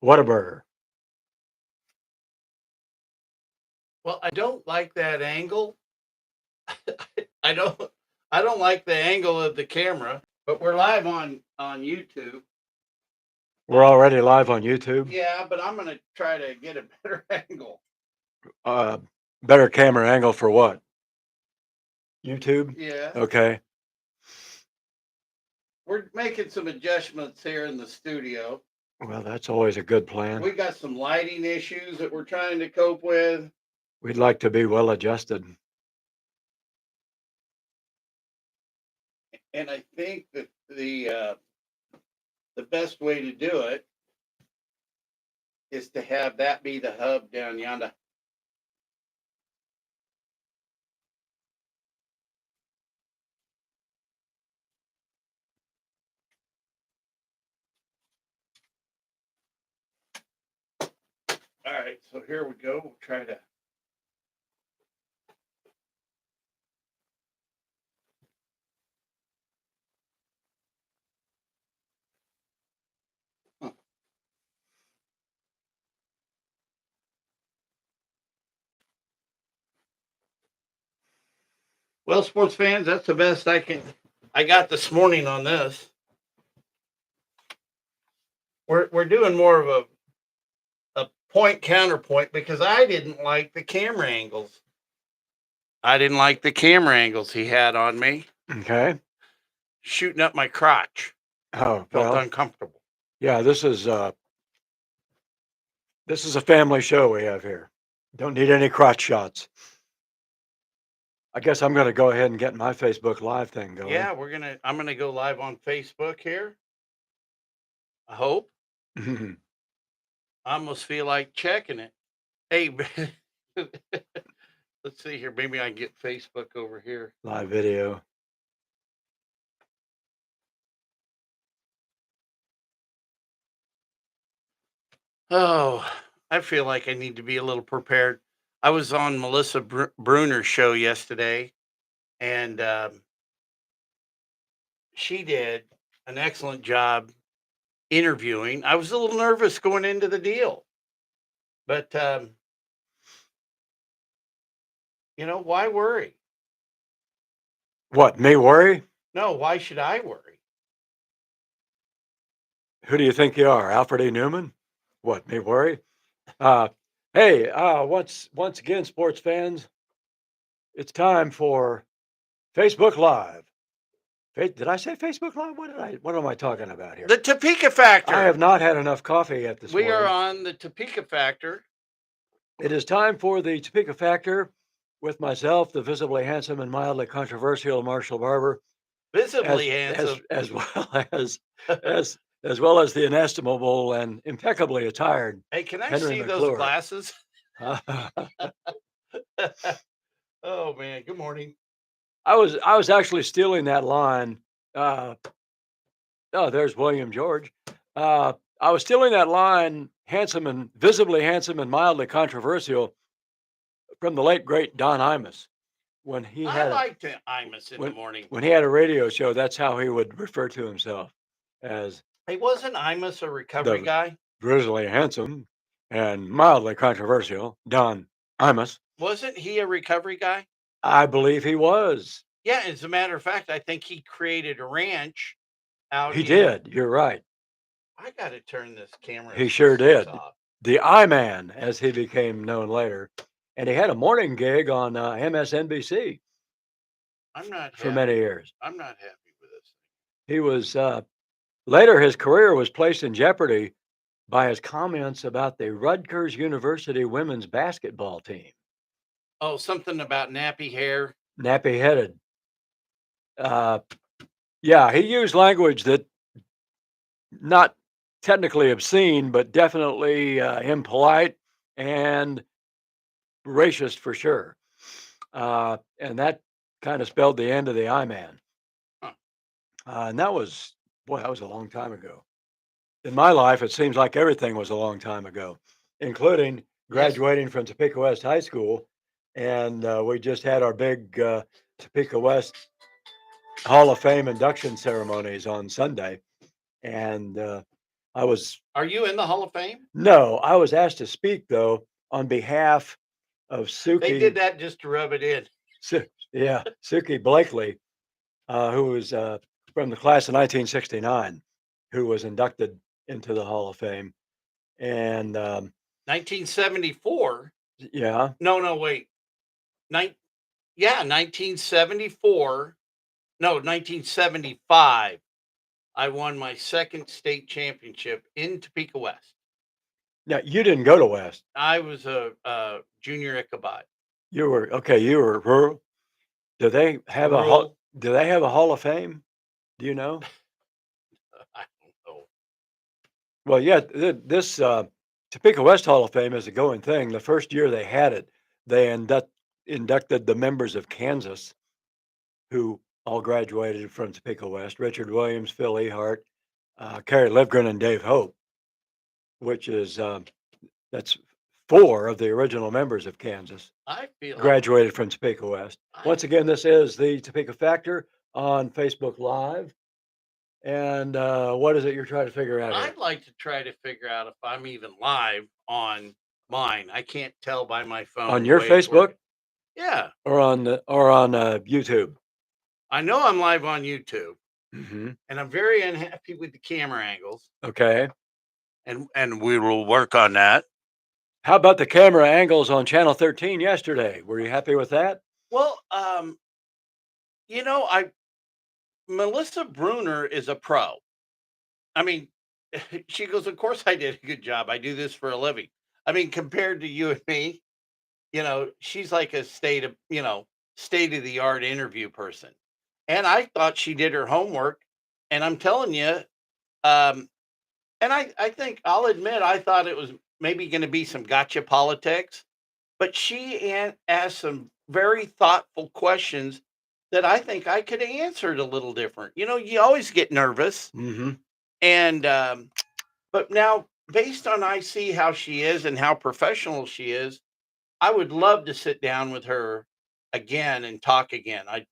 Whataburger. Well, I don't like that angle. I don't I don't like the angle of the camera, but we're live on YouTube. We're already live on YouTube. Yeah, but I'm gonna try to get a better angle. Uh, Better camera angle for what? YouTube? Yeah, Okay. we're making some adjustments here in the studio. Well, that's always a good plan. We got some lighting issues that we're trying to cope with. We'd like to be well adjusted. And I think that the best way to do it is to have that be the hub down yonder. All right, so here we go. We'll try to. Well, sports fans, that's the best I got this morning on this. We're doing more of a point counterpoint because I didn't like the camera angles. I didn't like the camera angles he had on me, Okay. shooting up my crotch. Oh, Felt well, uncomfortable. yeah, this is a family show we have here. Don't need any crotch shots. I guess I'm going to go ahead and get my Facebook Live thing going. Yeah, I'm gonna go live on Facebook here. I hope. I almost feel like checking it. Hey, let's see here. Maybe I can get Facebook over here. Live video. Oh, I feel like I need to be a little prepared. I was on Melissa Bruner's show yesterday, and she did an excellent job interviewing. I was a little nervous going into the deal, but why worry? What, me worry? No, why should I worry? Who do you think you are, Alfred E. Newman? What, me worry? Uh, hey, once again, sports fans, it's time for Facebook Live. Did I say Facebook Live? What am I talking about here? The Topeka Factor. I have not had enough coffee yet this We morning. are on the Topeka Factor. It is time for the Topeka Factor with myself, the visibly handsome and mildly controversial Marshall Barber, Visibly handsome. as well as the inestimable and impeccably attired Hey, can I Henry see McClure. those glasses? Oh man, good morning. I was actually stealing that line. Oh, there's William George. I was stealing that line, visibly handsome and mildly controversial, from the late great Don Imus. When he I had liked Imus in the morning. when he had a radio show, that's how he would refer to himself, as Hey, wasn't Imus a recovery the guy? grizzly handsome and mildly controversial Don Imus. Wasn't he a recovery guy? I believe he was. Yeah, as a matter of fact, I think he created a ranch out. He did. You're right. I got to turn this camera. He sure did. Off. The I-Man, as he became known later. And he had a morning gig on MSNBC. I'm not for many years. I'm not happy with this. He was later. His career was placed in jeopardy by his comments about the Rutgers University women's basketball team. Oh, something about nappy hair. Nappy headed. Yeah, he used language that not technically obscene, but definitely impolite and racist for sure. And that kind of spelled the end of the I-Man. Huh. And that was a long time ago. In my life, it seems like everything was a long time ago, including graduating from Topeka West High School. And we just had our big Topeka West Hall of Fame induction ceremonies on Sunday. And I was Are you in the Hall of Fame? no, I was asked to speak though on behalf of They did Suki. that just to rub it in. Yeah, Suki Blakely, who was from the class of 1969, who was inducted into the Hall of Fame. And 1974. yeah, No, wait. Nine, yeah, 1974. No, 1975. I won my second state championship in Topeka West. now you didn't go to West. I was a junior Ichabod. You were okay. You were rural. Do they have a hall? Rural. Do they have a Hall of Fame? Do you know? I don't know. Well, yeah. This Topeka West Hall of Fame is a going thing. The first year they had it, they inducted the members of Kansas, who all graduated from Topeka West: Richard Williams, Phil Ehart, Kerry Livgren, and Dave Hope, which is that's four of the original members of Kansas I feel graduated from Topeka West. I, Once again, this is the Topeka Factor on Facebook Live. And what is it you're trying to figure out here? I'd like to try to figure out if I'm even live on mine. I can't tell by my phone. On the your way it's Facebook working. Yeah. or on YouTube? I know I'm live on YouTube, Hmm. and I'm very unhappy with the camera angles. Okay. And we will work on that. How about the camera angles on Channel 13 yesterday? Were you happy with that? Well, I Melissa Bruner is a pro. I mean, she goes, of course I did a good job. I do this for a living. I mean, compared to you and me, she's like a state of the art interview person. And I thought she did her homework. And I'm telling you, um, and I think I'll admit I thought it was maybe going to be some gotcha politics, but she asked some very thoughtful questions that I think I could have answered a little different. You always get nervous, Mm-hmm. and but now based on I see how she is and how professional she is, I would love to sit down with her again and talk again. I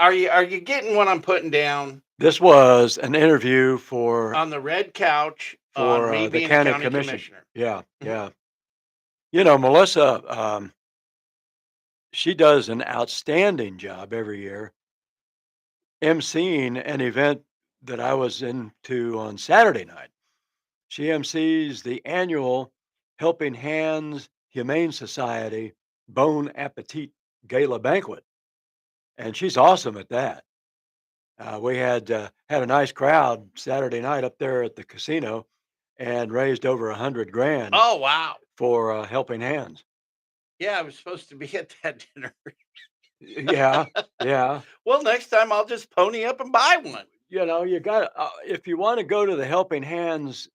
are you getting what I'm putting down This was an interview for on the red couch on me the being county county commission. commissioner? Yeah, Mhm. yeah. Melissa, she does an outstanding job every year emceeing an event that I was into on Saturday night. She emcees the annual Helping Hands Humane Society Bon Appetit Gala Banquet, and she's awesome at that. We had a nice crowd Saturday night up there at the casino, and raised over 100 grand Oh wow. for Helping Hands. Yeah, I was supposed to be at that dinner. Yeah, yeah. Well, next time I'll just pony up and buy one. You got if you want to go to the Helping Hands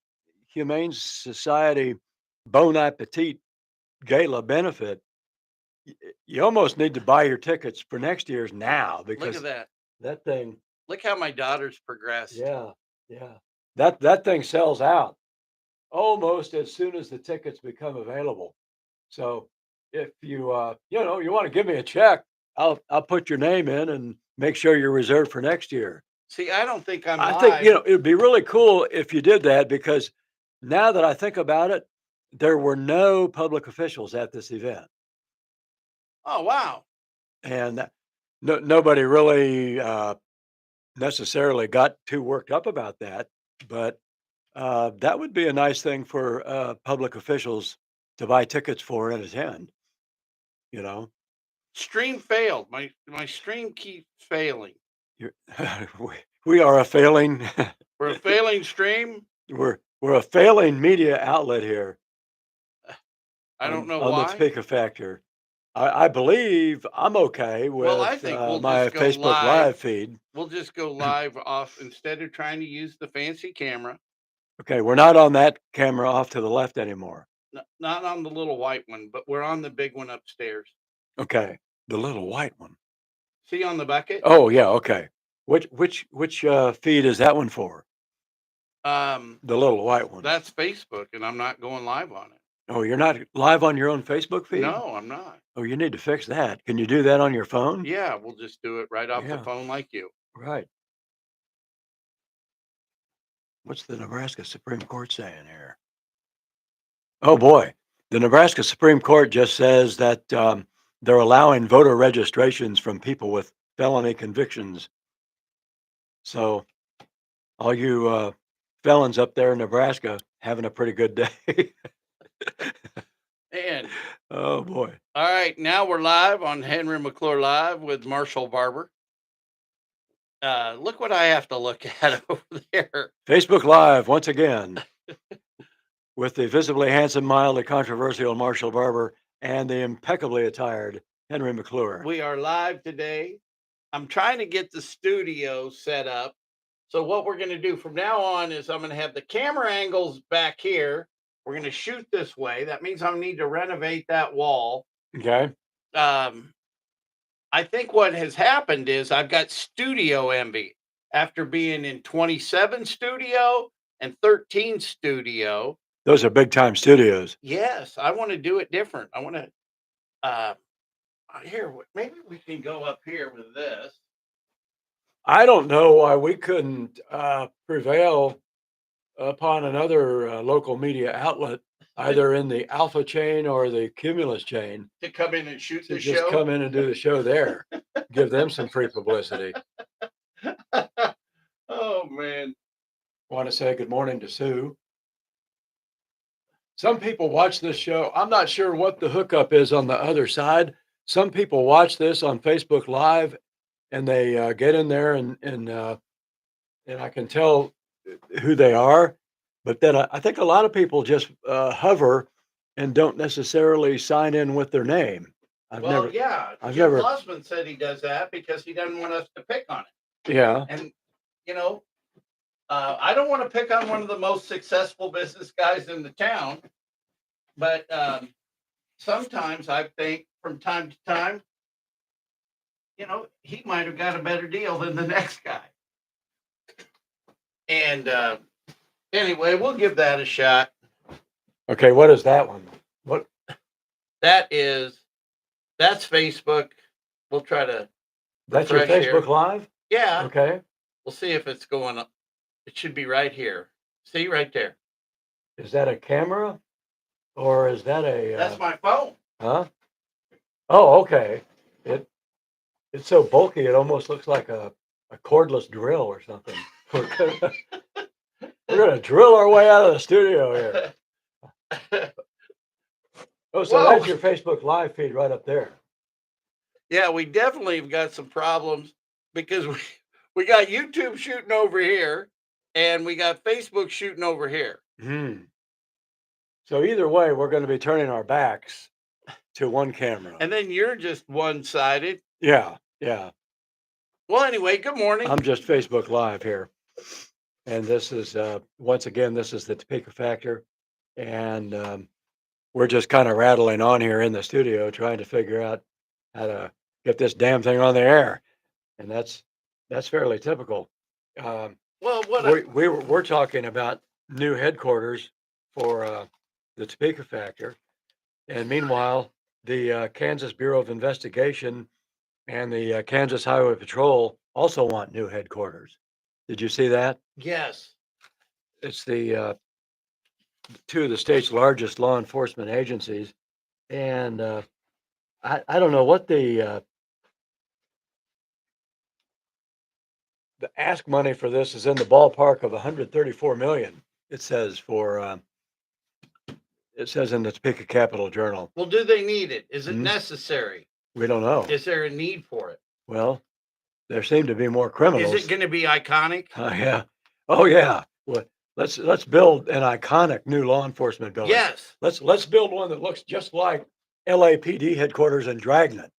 Humane Society Bon Appetit Gala benefit, you almost need to buy your tickets for next year's now Look because at that. that thing, Look how my daughter's progressed. yeah, yeah, that thing sells out almost as soon as the tickets become available. So if you want to give me a check, I'll put your name in and make sure you're reserved for next year. See, I don't think I'm I think live. it'd be really cool if you did that because now that I think about it, there were no public officials at this event, Oh wow. and nobody really necessarily got too worked up about that. But that would be a nice thing for public officials to buy tickets for and attend. You know, Stream failed. My stream keeps failing. You're, we are a failing We're a failing stream. we're a failing media outlet here I don't know on the why. Topeka Factor. I believe I'm okay Well, I with think we'll my just go Facebook Live feed. We'll just go live off instead of trying to use the fancy camera. Okay, we're not on that camera off to the left anymore. Not on the little white one, but we're on the big one upstairs. Okay, the little white one. See on the bucket? Oh yeah, okay. Which feed is that one for? The little white one. That's Facebook, and I'm not going live on it. Oh, you're not live on your own Facebook feed? No, I'm not. Oh, you need to fix that. Can you do that on your phone? Yeah, we'll just do it right off the Yeah. phone like you. Right. What's the Nebraska Supreme Court saying here? Oh boy, the Nebraska Supreme Court just says that they're allowing voter registrations from people with felony convictions. So all you felons up there in Nebraska having a pretty good day. And Oh boy. all right, now we're live on Henry McClure Live with Marshall Barber. Look what I have to look at over there. Facebook Live once again with the visibly handsome, mildly controversial Marshall Barber and the impeccably attired Henry McClure. We are live today. I'm trying to get the studio set up. So what we're going to do from now on is I'm going to have the camera angles back here. We're going to shoot this way. That means I need to renovate that wall. Okay. I think what has happened is I've got studio envy after being in 27 studio and 13 studio. Those are big time studios. Yes, I want to do it different. I want to here, maybe we can go up here with this. I don't know why we couldn't prevail upon another local media outlet, either in the Alpha chain or the Cumulus chain, To come in and shoot to the just show. come in and do the show there. Give them some free publicity. Oh man. Want to say good morning to Sue. Some people watch this show. I'm not sure what the hookup is on the other side. Some people watch this on Facebook Live and they get in there and I can tell who they are. But then I think a lot of people just hover and don't necessarily sign in with their name. I've Well, never, yeah. I've Jim never, Husband said he does that because he doesn't want us to pick on it. yeah. And you know, I don't want to pick on one of the most successful business guys in the town, but sometimes I think from time to time, you know, he might have got a better deal than the next guy. And anyway, we'll give that a shot. Okay, what is that one? What? That's Facebook. We'll try to. That's your refresh Facebook here. Live? Yeah. Okay. We'll see if it's going up. It should be right here. See right there. Is that a camera or is that a? That's my phone. Huh? Oh, okay. It's so bulky it almost looks like a cordless drill or something. We're gonna drill our way out of the studio here. Oh, so Whoa. that's your Facebook Live feed right up there. Yeah, we definitely have got some problems because we got YouTube shooting over here and we got Facebook shooting over here. So either way, we're going to be turning our backs to one camera. And then you're just one-sided. Yeah, yeah. Well, anyway, good morning. I'm just Facebook Live here. And this is, once again, this is the Topeka Factor. And we're just kind of rattling on here in the studio trying to figure out how to get this damn thing on the air. And that's fairly typical. Well, we're talking about new headquarters for the Topeka Factor. And meanwhile, the Kansas Bureau of Investigation and the Kansas Highway Patrol also want new headquarters. Did you see that? Yes. It's the two of the state's largest law enforcement agencies. And I don't know what the ask money for this is in the ballpark of 134 million. It says it says in the Topeka Capital Journal. Well, do they need it? Is it necessary? We don't know. Is there a need for it? Well, there seem to be more criminals. Is it going to be iconic? Yeah. Oh yeah. Well, let's build an iconic new law enforcement building. Yes. Let's build one that looks just like LAPD headquarters in Dragnet.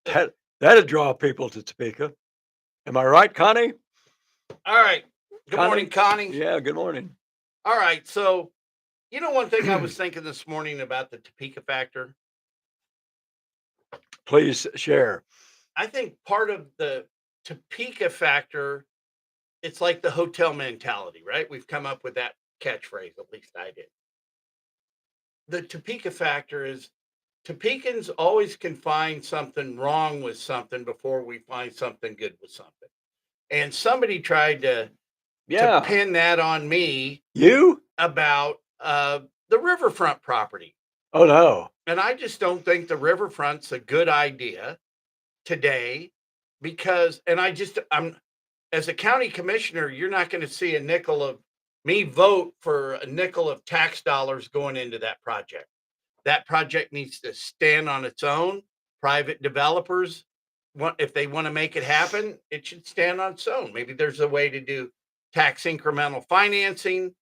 That'd draw people to Topeka. Am I right, Connie? All right. Good morning, Connie. Yeah, good morning. All right. So, you know, one thing I was thinking this morning about the Topeka Factor? Please share. I think part of the Topeka Factor, it's like the hotel mentality, right? We've come up with that catchphrase, at least I did. The Topeka Factor is Topekans always can find something wrong with something before we find something good with something. And somebody tried to to Yeah. pin that on me You? about the riverfront property. Oh, no. And I just don't think the riverfront's a good idea today because, and I'm, as a county commissioner, you're not going to see a nickel of me vote for a nickel of tax dollars going into that project. That project needs to stand on its own. Private developers, if they want to make it happen, it should stand on its own. Maybe there's a way to do tax incremental financing,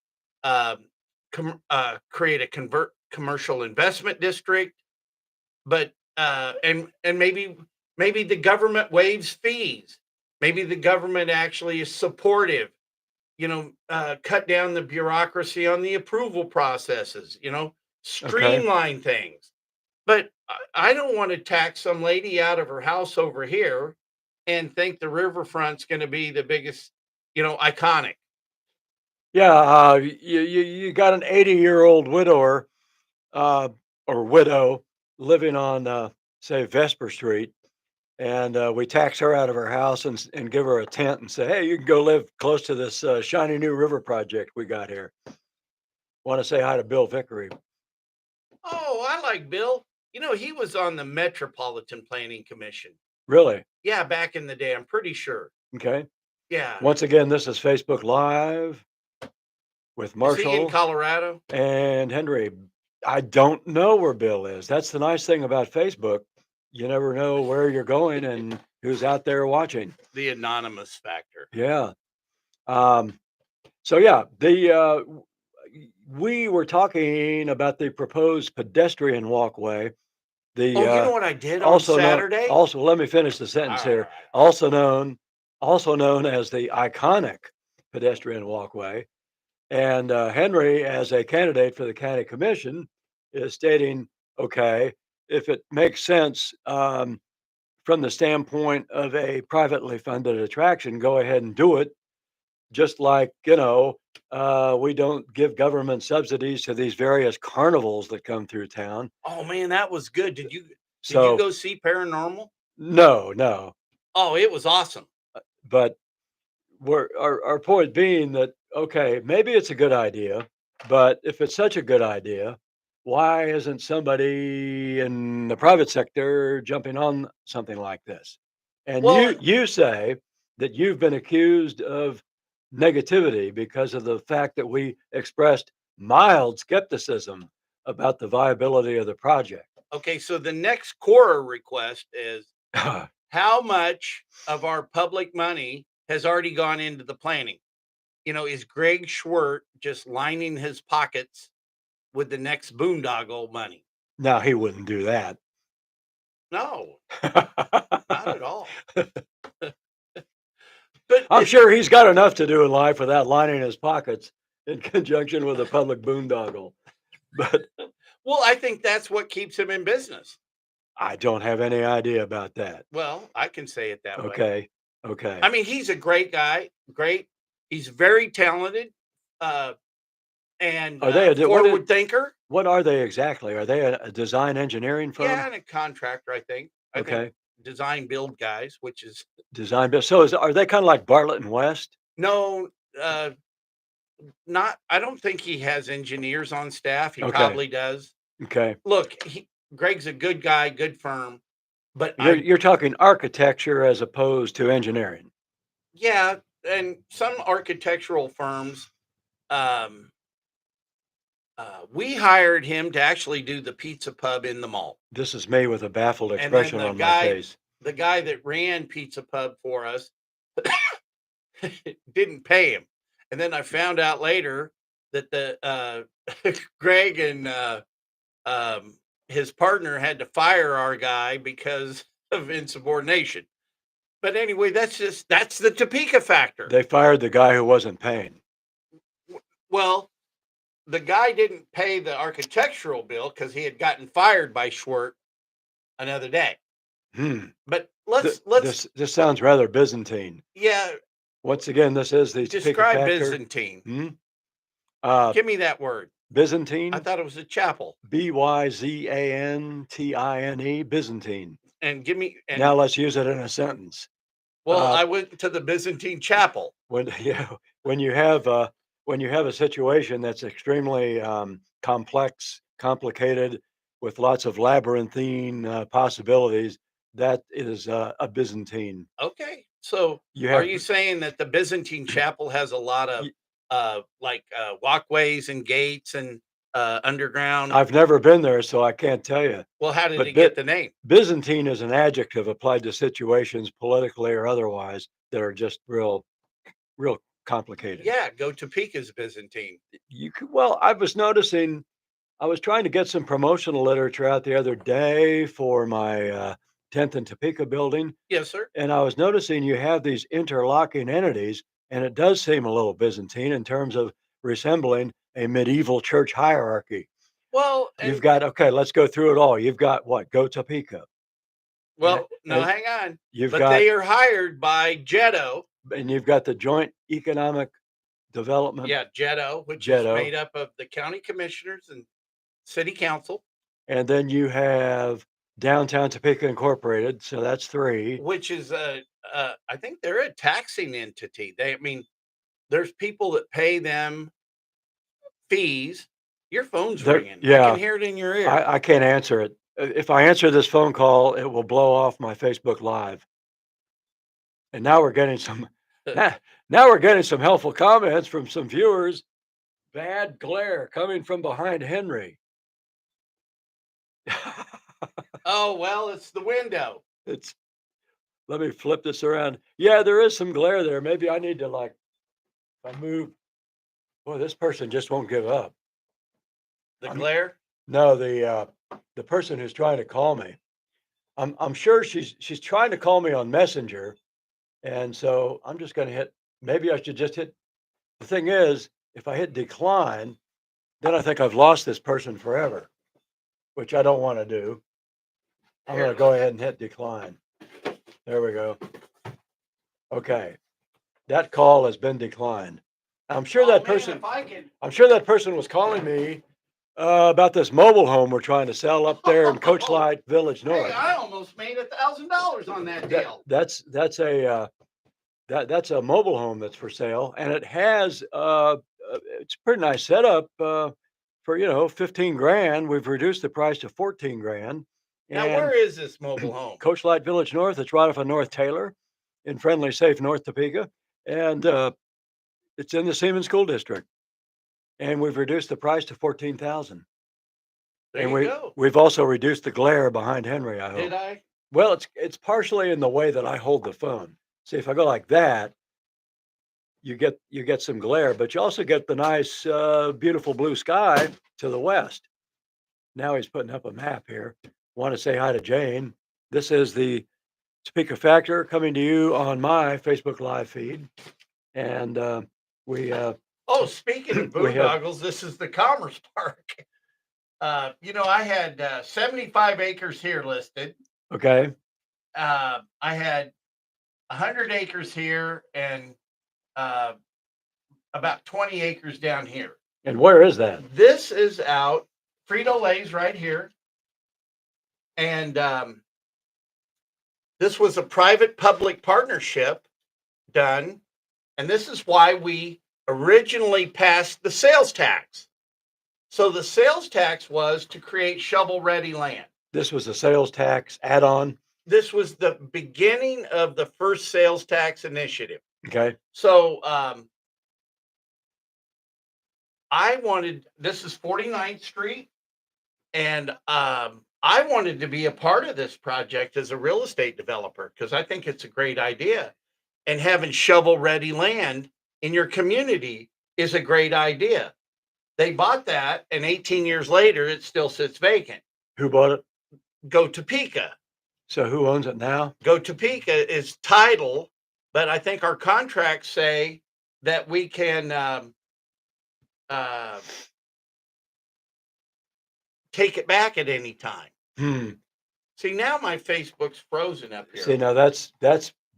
um, create a commercial investment district, but and maybe the government waives fees. Maybe the government actually is supportive. Cut down the bureaucracy on the approval processes. Okay. Streamline things. But I don't want to tax some lady out of her house over here and think the riverfront's going to be the biggest, iconic. Yeah, you got an 80-year-old widower, uh, or widow living on, say, Vesper Street, and, we tax her out of her house and give her a tent and say, "Hey, you can go live close to this, shiny new river project we got here. Wanna say hi to Bill Vickery." Oh, I like Bill. He was on the Metropolitan Planning Commission. Really? Yeah, back in the day, I'm pretty sure. Okay. Yeah. Once again, this is Facebook Live with Is he in Marshall Colorado? and Henry. I don't know where Bill is. That's the nice thing about Facebook. You never know where you're going and who's out there watching. The anonymous factor. Yeah. Um, so yeah, we were talking about the proposed pedestrian walkway. The Oh, you know what I did on also known Saturday? also let me finish the All sentence right, all here. right. Also known as the iconic pedestrian walkway. And Henry, as a candidate for the county commission, is stating, okay, if it makes sense from the standpoint of a privately funded attraction, go ahead and do it. Just like, we don't give government subsidies to these various carnivals that come through town. Oh man, that was good. Did you So, go see Paranormal? no, no. Oh, it was awesome. But our point being that, okay, maybe it's a good idea, but if it's such a good idea, why isn't somebody in the private sector jumping on something like this? And Well, you say that you've been accused of negativity because of the fact that we expressed mild skepticism about the viability of the project. okay, so the next core request is how much of our public money has already gone into the planning? Is Greg Schwert just lining his pockets with the next boondoggle money? Now he wouldn't do that. No, not at all. But I'm sure he's got enough to do in life without lining his pockets in conjunction with a public boondoggle. But well, I think that's what keeps him in business. I don't have any idea about that. Well, I can say it that way. Okay. Okay. I mean, he's a great guy. Great. He's very talented, uh, and Are they forward thinker. what are they exactly? Are they a design engineering Yeah, firm? and a contractor. I think Okay. design build guys, which is Design business. So are they kind of like Bartlett and West? no, uh, not. I don't think he has engineers on staff. He Okay. probably does. Okay. Look, Greg's a good guy, good firm, but You're talking architecture as opposed to engineering. yeah, and some architectural firms. Um, we hired him to actually do the pizza pub in the mall. This is me with a baffled And then expression on my face. the guy that ran Pizza Pub for us didn't pay him. And then I found out later that the Greg and his partner had to fire our guy because of insubordination. But anyway, that's the Topeka factor. They fired the guy who wasn't paying. Well, the guy didn't pay the architectural bill because he had gotten fired by Schwert another day. Hmm. But let's This sounds rather Byzantine. yeah, Once again, this is the Topeka describe factor. Byzantine. Hmm? Give me that word. Byzantine. I thought it was a chapel. Byzantine. Byzantine. And give me and Now let's use it in a sentence. well, Uh, I went to the Byzantine chapel. when yeah, when you have when you have a situation that's extremely complex, complicated, with lots of labyrinthine possibilities, that is a Byzantine. Okay. So You are have you saying that the Byzantine chapel has a lot of y- walkways and gates and underground? I've never been there, so I can't tell you. Well, how did But it get the name? Byzantine is an adjective applied to situations, politically or otherwise, that are just real complicated. Yeah, go Topeka's Byzantine. You could, well, I was noticing I was trying to get some promotional literature out the other day for my 10th and Topeka building, Yes, sir. and I was noticing you have these interlocking entities, and it does seem a little Byzantine in terms of resembling a medieval church hierarchy. Well, You've and got, okay, let's go through it all. You've got what? Go Topeka. And, now and hang on. you've But got they are hired by Jetto. the Joint Economic Development, Yeah, Jetto, which is JEDO, made up of the county commissioners and city council, and then you have Downtown Topeka Incorporated, so that's three. which is I think they're a taxing entity. I mean, there's people that pay them fees. Your phone's There, ringing. I can yeah, hear it in your ear. I can't answer it. If I answer this phone call, it will blow off my Facebook Live. And now we're getting some now, now we're getting some helpful comments from some viewers. Bad glare coming from behind Henry. Oh, well, it's the window. It's let me flip this around. Yeah, there is some glare there. Maybe I need to like if I move. Boy, this person just won't give up. The I'm glare. no the person who's trying to call me. I'm sure she's trying to call me on Messenger. And so I'm just gonna hit maybe I should just hit the thing is, if I hit decline, then I think I've lost this person forever, which I don't wanna do. I'm Here, gonna go let's. ahead and hit decline. There we go. Okay, that call has been declined. I'm sure Oh that man, person if I can. I'm sure that person was calling me, about this mobile home we're trying to sell up there in Coach Light Village Hey, North. I almost made $1,000 on that That deal. that's a mobile home that's for sale, and it has, it's a pretty nice setup, for, 15 grand. We've reduced the price to 14 grand, Now, where and is this mobile home? Coach Light Village North, it's right off of North Taylor in friendly, safe North Topeka, and, it's in the Seaman School District, and we've reduced the price to 14,000, There and you go. we've also reduced the glare behind Henry, I Did hope. I? Well, it's partially in the way that I hold the phone. See, if I go like that, you get some glare, but you also get the nice, beautiful blue sky to the west. Now he's putting up a map here. Want to say hi to Jane. This is the Topeka Factor coming to you on my Facebook Live feed, and we Oh, speaking of we have boondoggles, this is the Commerce Park. I had 75 acres here listed. okay. I had 100 acres here and uh, about 20 acres down here. And where is that? This is out Frito Lay's right here, and this was a private-public partnership done, and this is why we originally passed the sales tax. So the sales tax was to create shovel-ready land. This was a sales tax add-on. This was the beginning of the first sales tax initiative. Okay. So this is 49th Street, and I wanted to be a part of this project as a real estate developer because I think it's a great idea. And having shovel ready land in your community is a great idea. They bought that, and 18 years later, it still sits vacant. Who bought it? Go Topeka. So who owns it now? Go Topeka is title, but I think our contracts say that we can uh, take it back at any time. Hmm. See, now my Facebook's frozen up See, here. now that's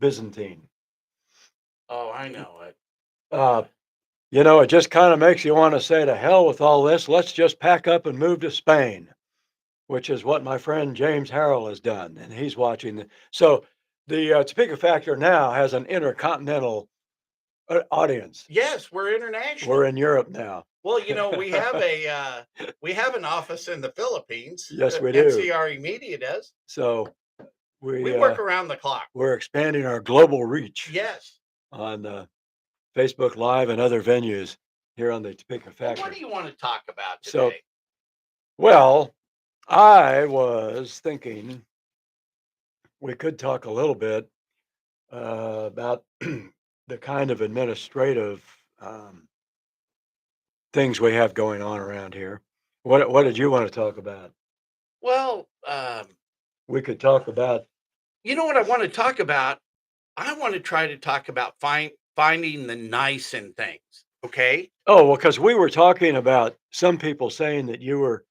Byzantine. Oh, I know it. Uh, it just kind of makes you want to say to hell with all this. Let's just pack up and move to Spain, which is what my friend James Harrell has done, and he's watching. So the Topeka Factor now has an intercontinental audience. Yes, we're international. We're in Europe now. Well, we have an office in the Philippines. Yes, we do. NCRE Media does. So We work around the clock. we're expanding our global reach Yes. on Facebook Live and other venues here on the Topeka Well, what factory. do you want to talk about So, today? well, I was thinking we could talk a little bit about the kind of administrative things we have going on around here. What did you want to talk about? Well, We could talk about. you know what I want to talk about? I want to try to talk about finding the nice in things. Okay. Oh, well, because we were talking about some people saying that you were.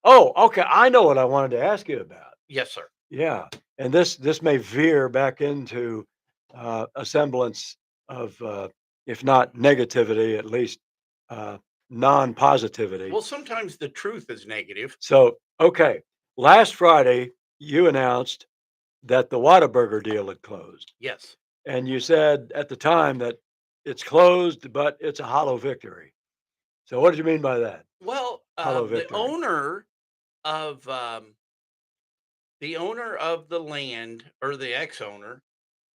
Oh, okay. I know what I wanted to ask you about. Yes, sir. Yeah, and this may veer back into a semblance of, if not negativity, at least non-positivity. Well, sometimes the truth is negative. So, okay, last Friday you announced that the Whataburger deal had closed, Yes. and you said at the time that it's closed, but it's a hollow victory. So, what did you mean by that? Well, Hollow victory. of the owner of the land, or the ex-owner,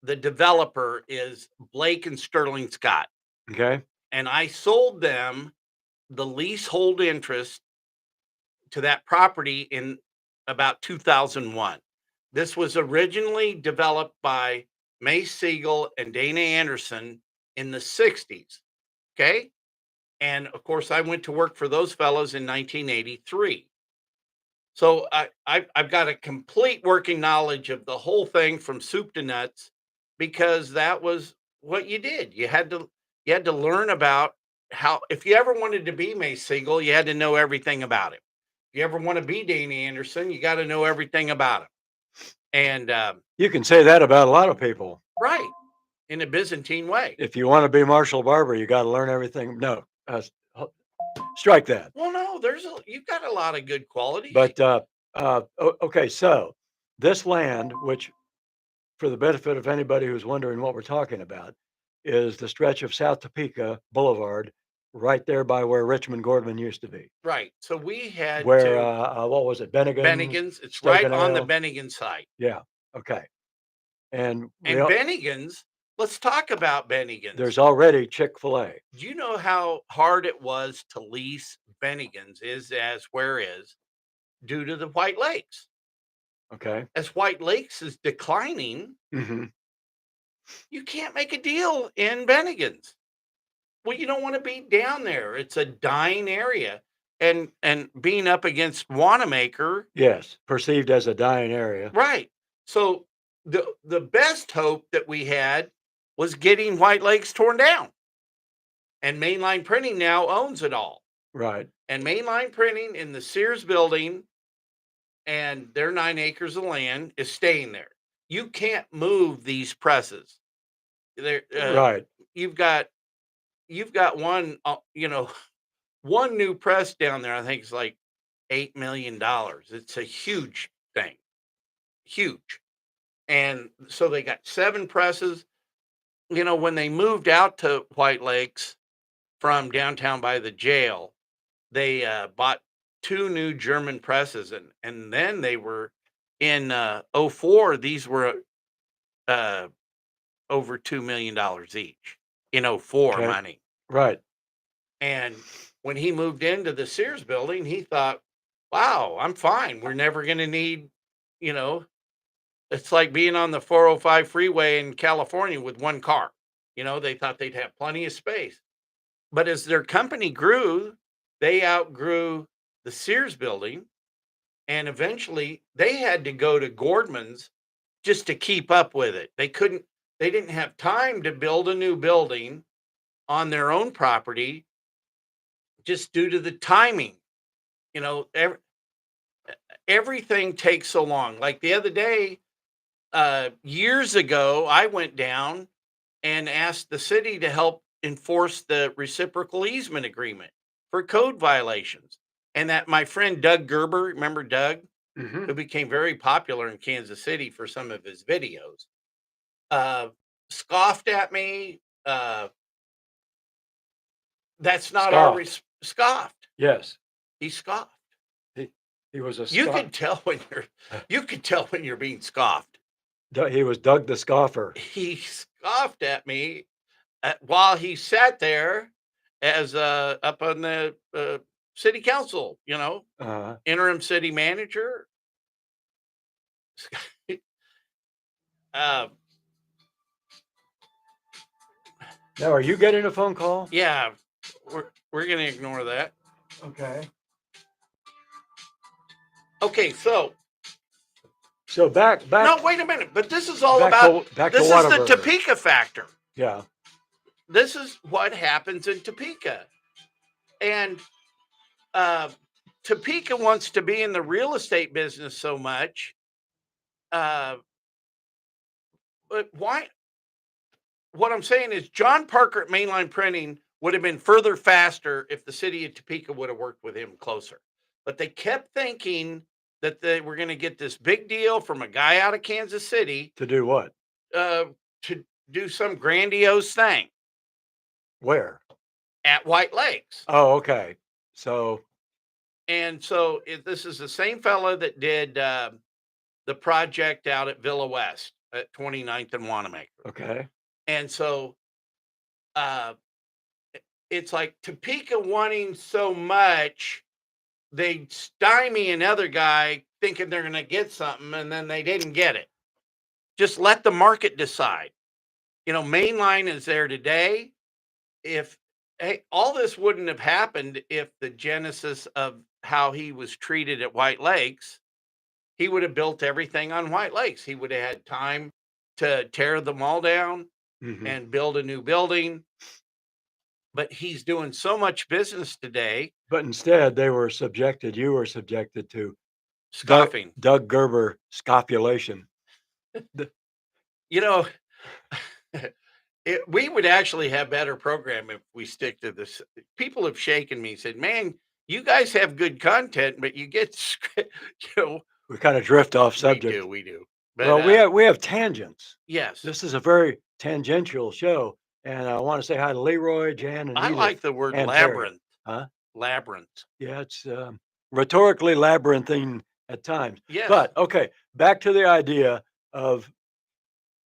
the developer, is Blake and Sterling Scott, Okay. and I sold them the leasehold interest to that property in about 2001. This was originally developed by Mace Siegel and Dana Anderson in the 60s. Okay. And of course, I went to work for those fellows in 1983. So I've got a complete working knowledge of the whole thing from soup to nuts, because that was what you did. You had to learn about how, if you ever wanted to be Mace Siegel, you had to know everything about him. If you ever want to be Dana Anderson, you got to know everything about him. And You can say that about a lot of people. right, in a Byzantine way. If you want to be Marshall Barber, you got to learn everything. No, strike that. Well, no, you've got a lot of good qualities. But okay, so this land, which for the benefit of anybody who's wondering what we're talking about, is the stretch of South Topeka Boulevard, right there by where Richmond Gordman used to be. Right. So we had Where to what was it, Bennigan's? Bennigan's. It's Steak right and on the Ale? Bennigan site. Yeah. Okay. And And Bennigan's, let's talk about Bennigan's. there's already Chick-fil-A. Do you know how hard it was to lease Bennigan's due to the White Lakes? Okay. As White Lakes is declining, Hmm. you can't make a deal in Bennigan's. Well, you don't want to be down there. It's a dying area. And being up against Wanamaker. Yes, perceived as a dying area. Right. So the best hope that we had was getting White Lakes torn down. And Mainline Printing now owns it all. Right. And Mainline Printing in the Sears building and their 9 acres of land is staying there. You can't move these presses. Right. You've got one, one new press down there. I think it's like $8 million. It's a huge thing, huge. And so they got 7 presses. When they moved out to White Lakes from downtown by the jail, they bought 2 new German presses, and then they were in 04. These were over $2 million each in 04 Okay. money. Right. And when he moved into the Sears building, he thought, wow, I'm fine. We're never going to need, it's like being on the 405 freeway in California with one car. They thought they'd have plenty of space. But as their company grew, they outgrew the Sears building. And eventually they had to go to Gordman's just to keep up with it. They didn't have time to build a new building on their own property just due to the timing. Everything takes so long. Like the other day, years ago, I went down and asked the city to help enforce the reciprocal easement agreement for code violations. And that my friend Doug Gerber, remember Doug, who became very popular in Kansas City for some of his videos, scoffed at me, That's not our Scoffed. scoffed. Yes. He scoffed. He he was a You scoff. can tell when you're being scoffed. He was Doug the scoffer. He scoffed at me while he sat there as up on the city council, Uh, interim city manager. uh, Now, are you getting a phone call? yeah, we're gonna ignore that. Okay. Okay, so So no, wait a minute. But this is all back about. to back to This is the Whataburger. Topeka factor. Yeah. This is what happens in Topeka, and uh, Topeka wants to be in the real estate business so much. Uh, but why? What I'm saying is, John Parker at Mainline Printing would have been further faster if the city of Topeka would have worked with him closer. But they kept thinking that they were going to get this big deal from a guy out of Kansas City To do what? uh, to do some grandiose thing Where? at White Lakes. Oh, okay. So, And so this is the same fellow that did the project out at Villa West at 29th and Wanamaker. okay. And so uh, it's like Topeka wanting so much, they stymie another guy thinking they're going to get something, and then they didn't get it. Just let the market decide. Mainline is there today. If all this wouldn't have happened if the genesis of how he was treated at White Lakes, he would have built everything on White Lakes. He would have had time to tear them all down Hmm. and build a new building. But he's doing so much business today, But instead, you were subjected to scoffing. Doug Gerber scopulation. You know, we would actually have better program if we stick to this. People have shaken me, said, "Man, you guys have good content, but you get, you know, We kind of drift off subject. we do." But Well, we have tangents. yes, This is a very tangential show, and I want to say hi to Leroy, Jan, and I like Edith, the word and Terry. labyrinth. Huh? Labyrinth. Yeah, it's rhetorically labyrinthine at times. Yes. But okay, back to the idea of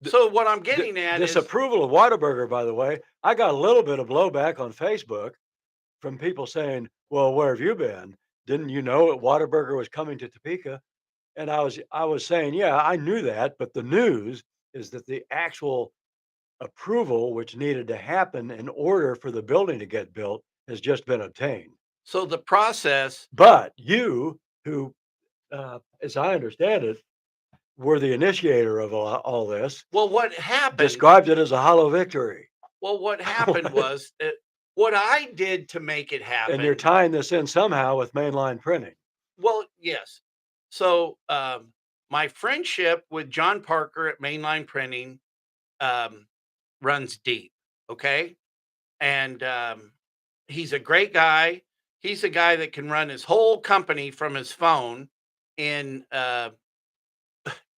So what I'm getting at this is, approval of Whataburger. By the way, I got a little bit of blowback on Facebook from people saying, "Well, where have you been? Didn't you know that Whataburger was coming to Topeka?" And I was saying, "Yeah, I knew that, but the news is that the actual approval, which needed to happen in order for the building to get built, has just been obtained." so the process. But you, who, as I understand it, were the initiator of all this, Well, what happened? described it as a hollow victory. Well, what happened was what I did to make it And you're happen. tying this in somehow with mainline printing. Well, yes. So my friendship with John Parker at Mainline Printing um, runs deep. Okay, and he's a great guy. He's a guy that can run his whole company from his phone in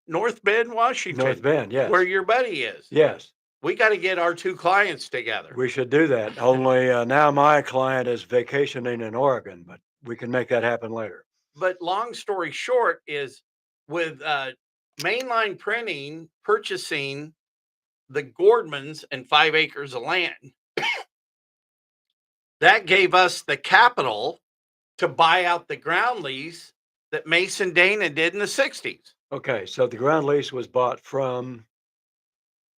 North Bend, North Washington, Bend, where yes. your buddy is. Yes, We got to get our two clients together. we should do that. Only now my client is vacationing in Oregon, but we can make that happen later. But long story short is with Mainline Printing purchasing the Gordmans and 5 acres of land, that gave us the capital to buy out the ground lease that Mason Dana did in the 60s. Okay, so the ground lease was bought from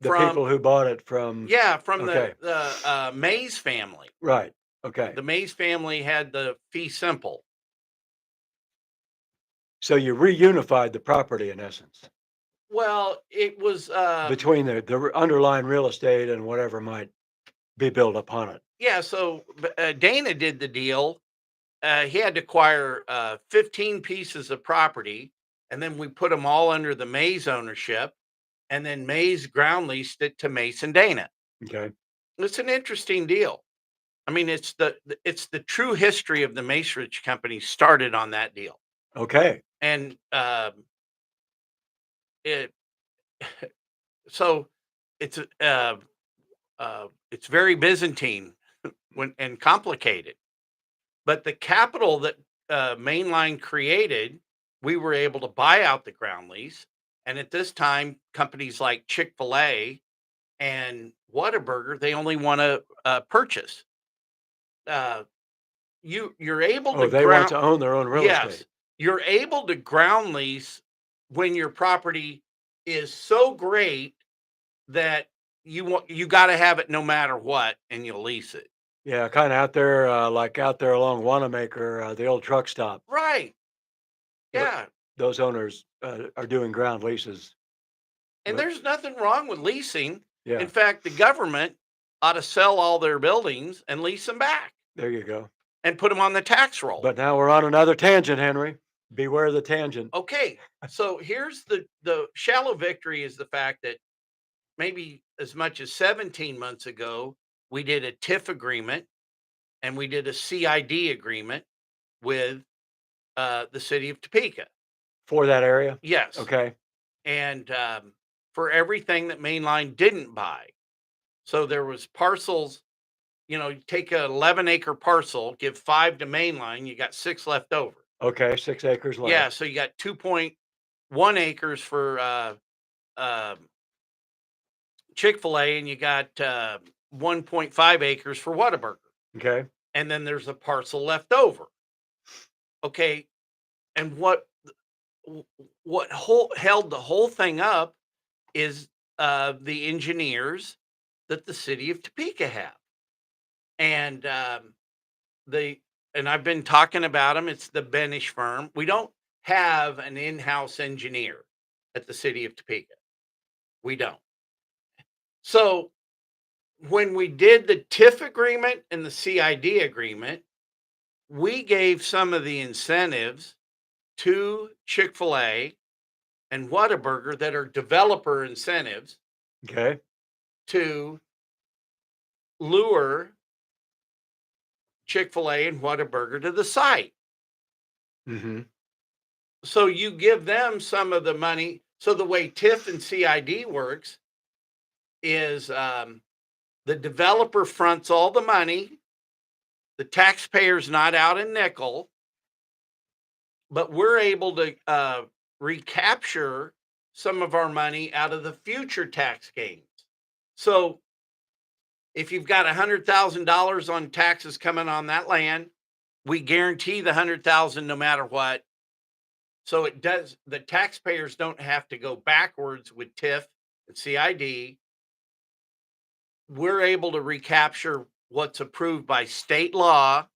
the From, people who bought it from. yeah, from Okay, the Mays family. right. Okay. The Mays family had the fee simple. So you reunified the property in essence Well, it was between the underlying real estate and whatever might be built upon it. yeah. So Dana did the deal. He had to acquire 15 pieces of property, and then we put them all under the Mays ownership, and then Mays ground leased it to Mason Dana. Okay. It's an interesting deal. I mean, it's the true history of the Macerich Company started on that deal, Okay. and it so it's it's very Byzantine. and complicated. But the capital that Mainline created, we were able to buy out the ground lease. And at this time, companies like Chick-fil-A and Whataburger, they only want to purchase. Uh, you're able to Oh, they want ground to own their own real yes, estate. you're able to ground lease when your property is so great that you got to have it no matter what, and you'll lease it. Yeah, kind of out there, like out there along Wanamaker, the old truck stop. Right. Th- Yeah. those owners are doing ground leases. And But there's nothing wrong with leasing. In yeah, fact, the government ought to sell all their buildings and lease them back there you go. and put them on the tax roll. But now we're on another tangent, Henry. Beware the tangent. Okay. So here's the shallow victory is the fact that maybe as much as 17 months ago, we did a TIF agreement and we did a CID agreement with the city of Topeka. For that area? Yes. Okay. And for everything that Mainline didn't buy. So there was parcels, you take an 11-acre parcel, give 5 to Mainline, you got 6 left over. Okay, 6 acres Yeah, left. so you got 2.1 acres for Chick-fil-A and you got 1.5 acres for Whataburger. Okay. And then there's a parcel left over. Okay, and held the whole thing up is the engineers that the city of Topeka have. And I've been talking about them. It's the Benish firm. We don't have an in-house engineer at the city of Topeka. We don't. So when we did the TIF agreement and the CID agreement, we gave some of the incentives to Chick-fil-A and Whataburger that are developer incentives Okay. to lure Chick-fil-A and Whataburger to the site. Mm-hmm. So you give them some of the money. So the way TIF and CID works is the developer fronts all the money. The taxpayer's not out a nickel, but we're able to recapture some of our money out of the future tax gains. So if you've got $100,000 on taxes coming on that land, we guarantee the 100,000 no matter what. So the taxpayers don't have to go backwards with TIF and CID. We're able to recapture what's approved by state law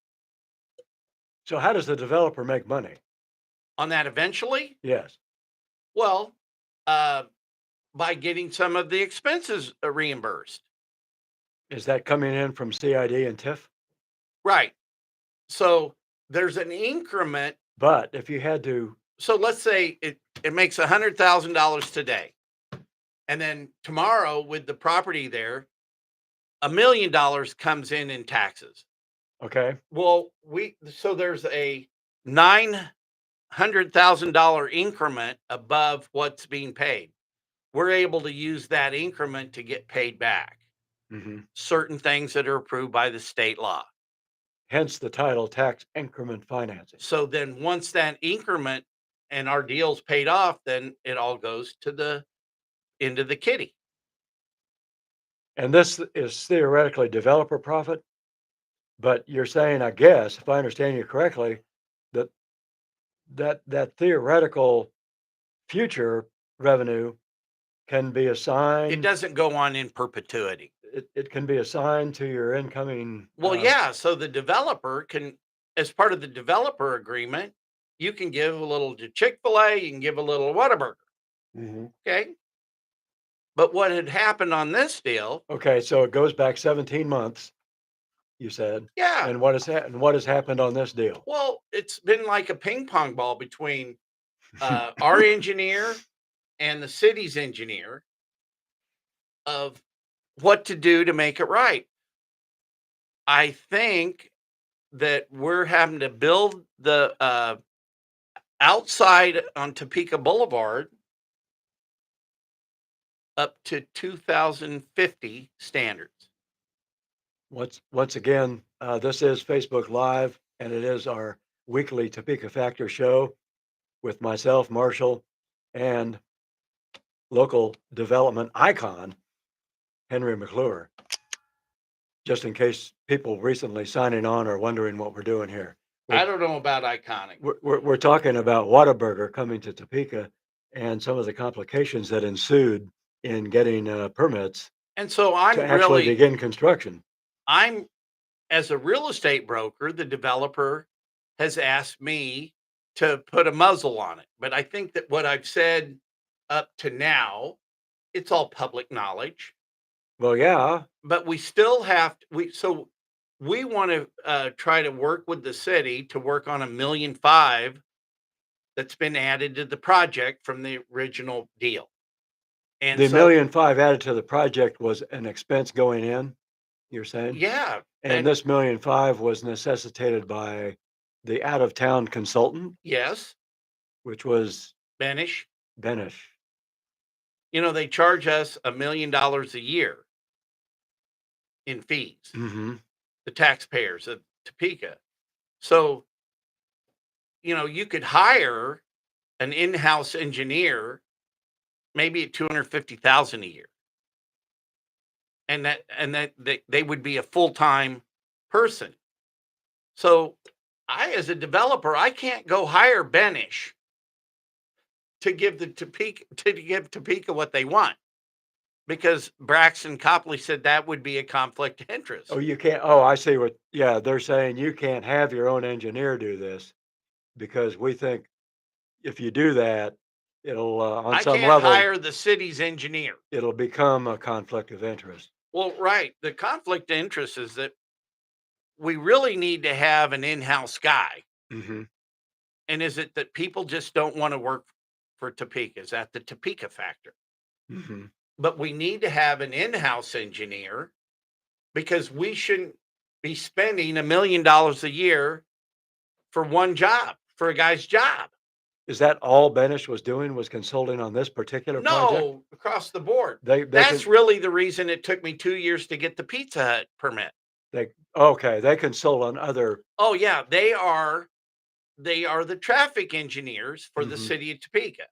So how does the developer make money? on that eventually. Yes. Well, uh, by getting some of the expenses reimbursed. Is that coming in from CID and TIF? Right. So there's an increment. But if you had to, So let's say it makes $100,000 today. And then tomorrow with the property there, $1 million comes in taxes. okay, Well, so there's a $900,000 increment above what's being paid. We're able to use that increment to get paid back hmm, certain things that are approved by the state law. hence the title tax increment financing. So then once that increment and our deal's paid off, then it all goes into the kitty. And this is theoretically developer profit, but you're saying, I guess, if I understand you correctly, that that theoretical future revenue can be It assigned. doesn't go on in perpetuity. It can be assigned to your incoming. Well, yeah. So the developer can, as part of the developer agreement, you can give a little to Chick-fil-A, you can give a little to Whataburger. Mhm. Okay. But what had happened on this deal, Okay, so it goes back 17 months, you said. yeah. And what has happened on this deal? Well, it's been like a ping pong ball between our engineer and the city's engineer of what to do to make it right. I think that we're having to build the outside on Topeka Boulevard up to 2050 standards. Once again, this is Facebook Live, and it is our weekly Topeka Factor show with myself, Marshall, and local development icon, Henry McClure, just in case people recently signing on are wondering what we're doing here. I don't know about iconic. We're talking about Whataburger coming to Topeka and some of the complications that ensued in getting permits And so to I'm actually really, begin construction. I'm as a real estate broker, the developer has asked me to put a muzzle on it. But I think that what I've said up to now, it's all public knowledge. Well, yeah, But we still have to, we want to try to work with the city to work on $1.5 million that's been added to the project from the original deal. And the so, $1.5 million added to the project was an expense going in, you're saying? yeah, And this $1.5 million was necessitated by the out-of-town consultant, yes, which was Benish, Benish. they charge us $1 million a year in fees, Mm-hmm. the taxpayers of Topeka. So, you could hire an in-house engineer maybe at 250,000 a year. And that they would be a full-time person. So I, as a developer, I can't go hire Benish to give Topeka what they want, because Braxton Copley said that would be a conflict of interest. Oh, you can't. Oh, I see what. Yeah, they're saying you can't have your own engineer do this because we think if you do that, it'll on I some can't level hire the city's engineer. it'll become a conflict of interest. Well, right. The conflict of interest is that we really need to have an in-house guy. Mm-hmm. And is it that people just don't want to work for Topeka? Is that the Topeka factor? Mm-hmm. But we need to have an in-house engineer, because we shouldn't be spending $1 million a year for one job, for a guy's job. Is that all Benish was doing, was consulting on this particular project? No, across the board. They That's can really the reason it took me 2 years to get the Pizza Hut permit. they consult on other. Oh yeah, they are the traffic engineers for the Mhm. city of Topeka.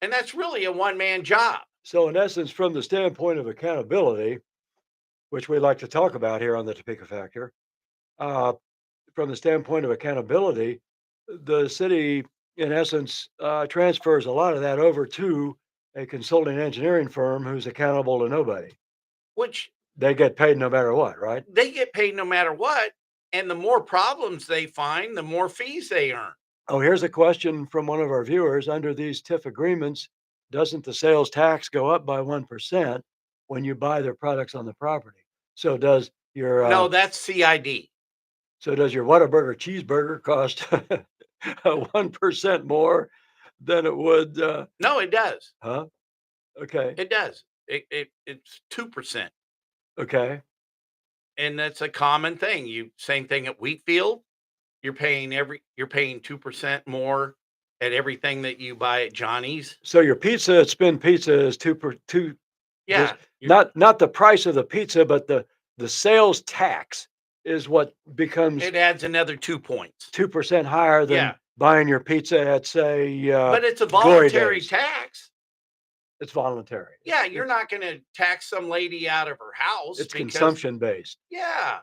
And that's really a one-man job. So in essence, from the standpoint of accountability, which we like to talk about here on the Topeka Factor, uh, from the standpoint of accountability, the city, in essence, transfers a lot of that over to a consulting engineering firm who's accountable to nobody. Which They get paid no matter what, right? they get paid no matter what. And the more problems they find, the more fees they earn. Oh, here's a question from one of our viewers. Under these TIF agreements, doesn't the sales tax go up by 1% when you buy their products on the property? So does your No, that's CID. Whataburger cheeseburger cost 1% more than it would? No, it does. Huh? Okay. It does. It's 2%. Okay. And that's a common thing. Same thing at Wheatfield. You're paying 2% more at everything that you buy at Johnny's. So your pizza at Spin Pizza is two. Yeah. Not the price of the pizza, but the sales tax is what becomes It adds another 2 points. 2% higher than Yeah. buying your pizza at, say, But it's a Glory voluntary Days. tax. It's voluntary. Yeah, you're not going to tax some lady out of her house. It's because, consumption based. Yeah.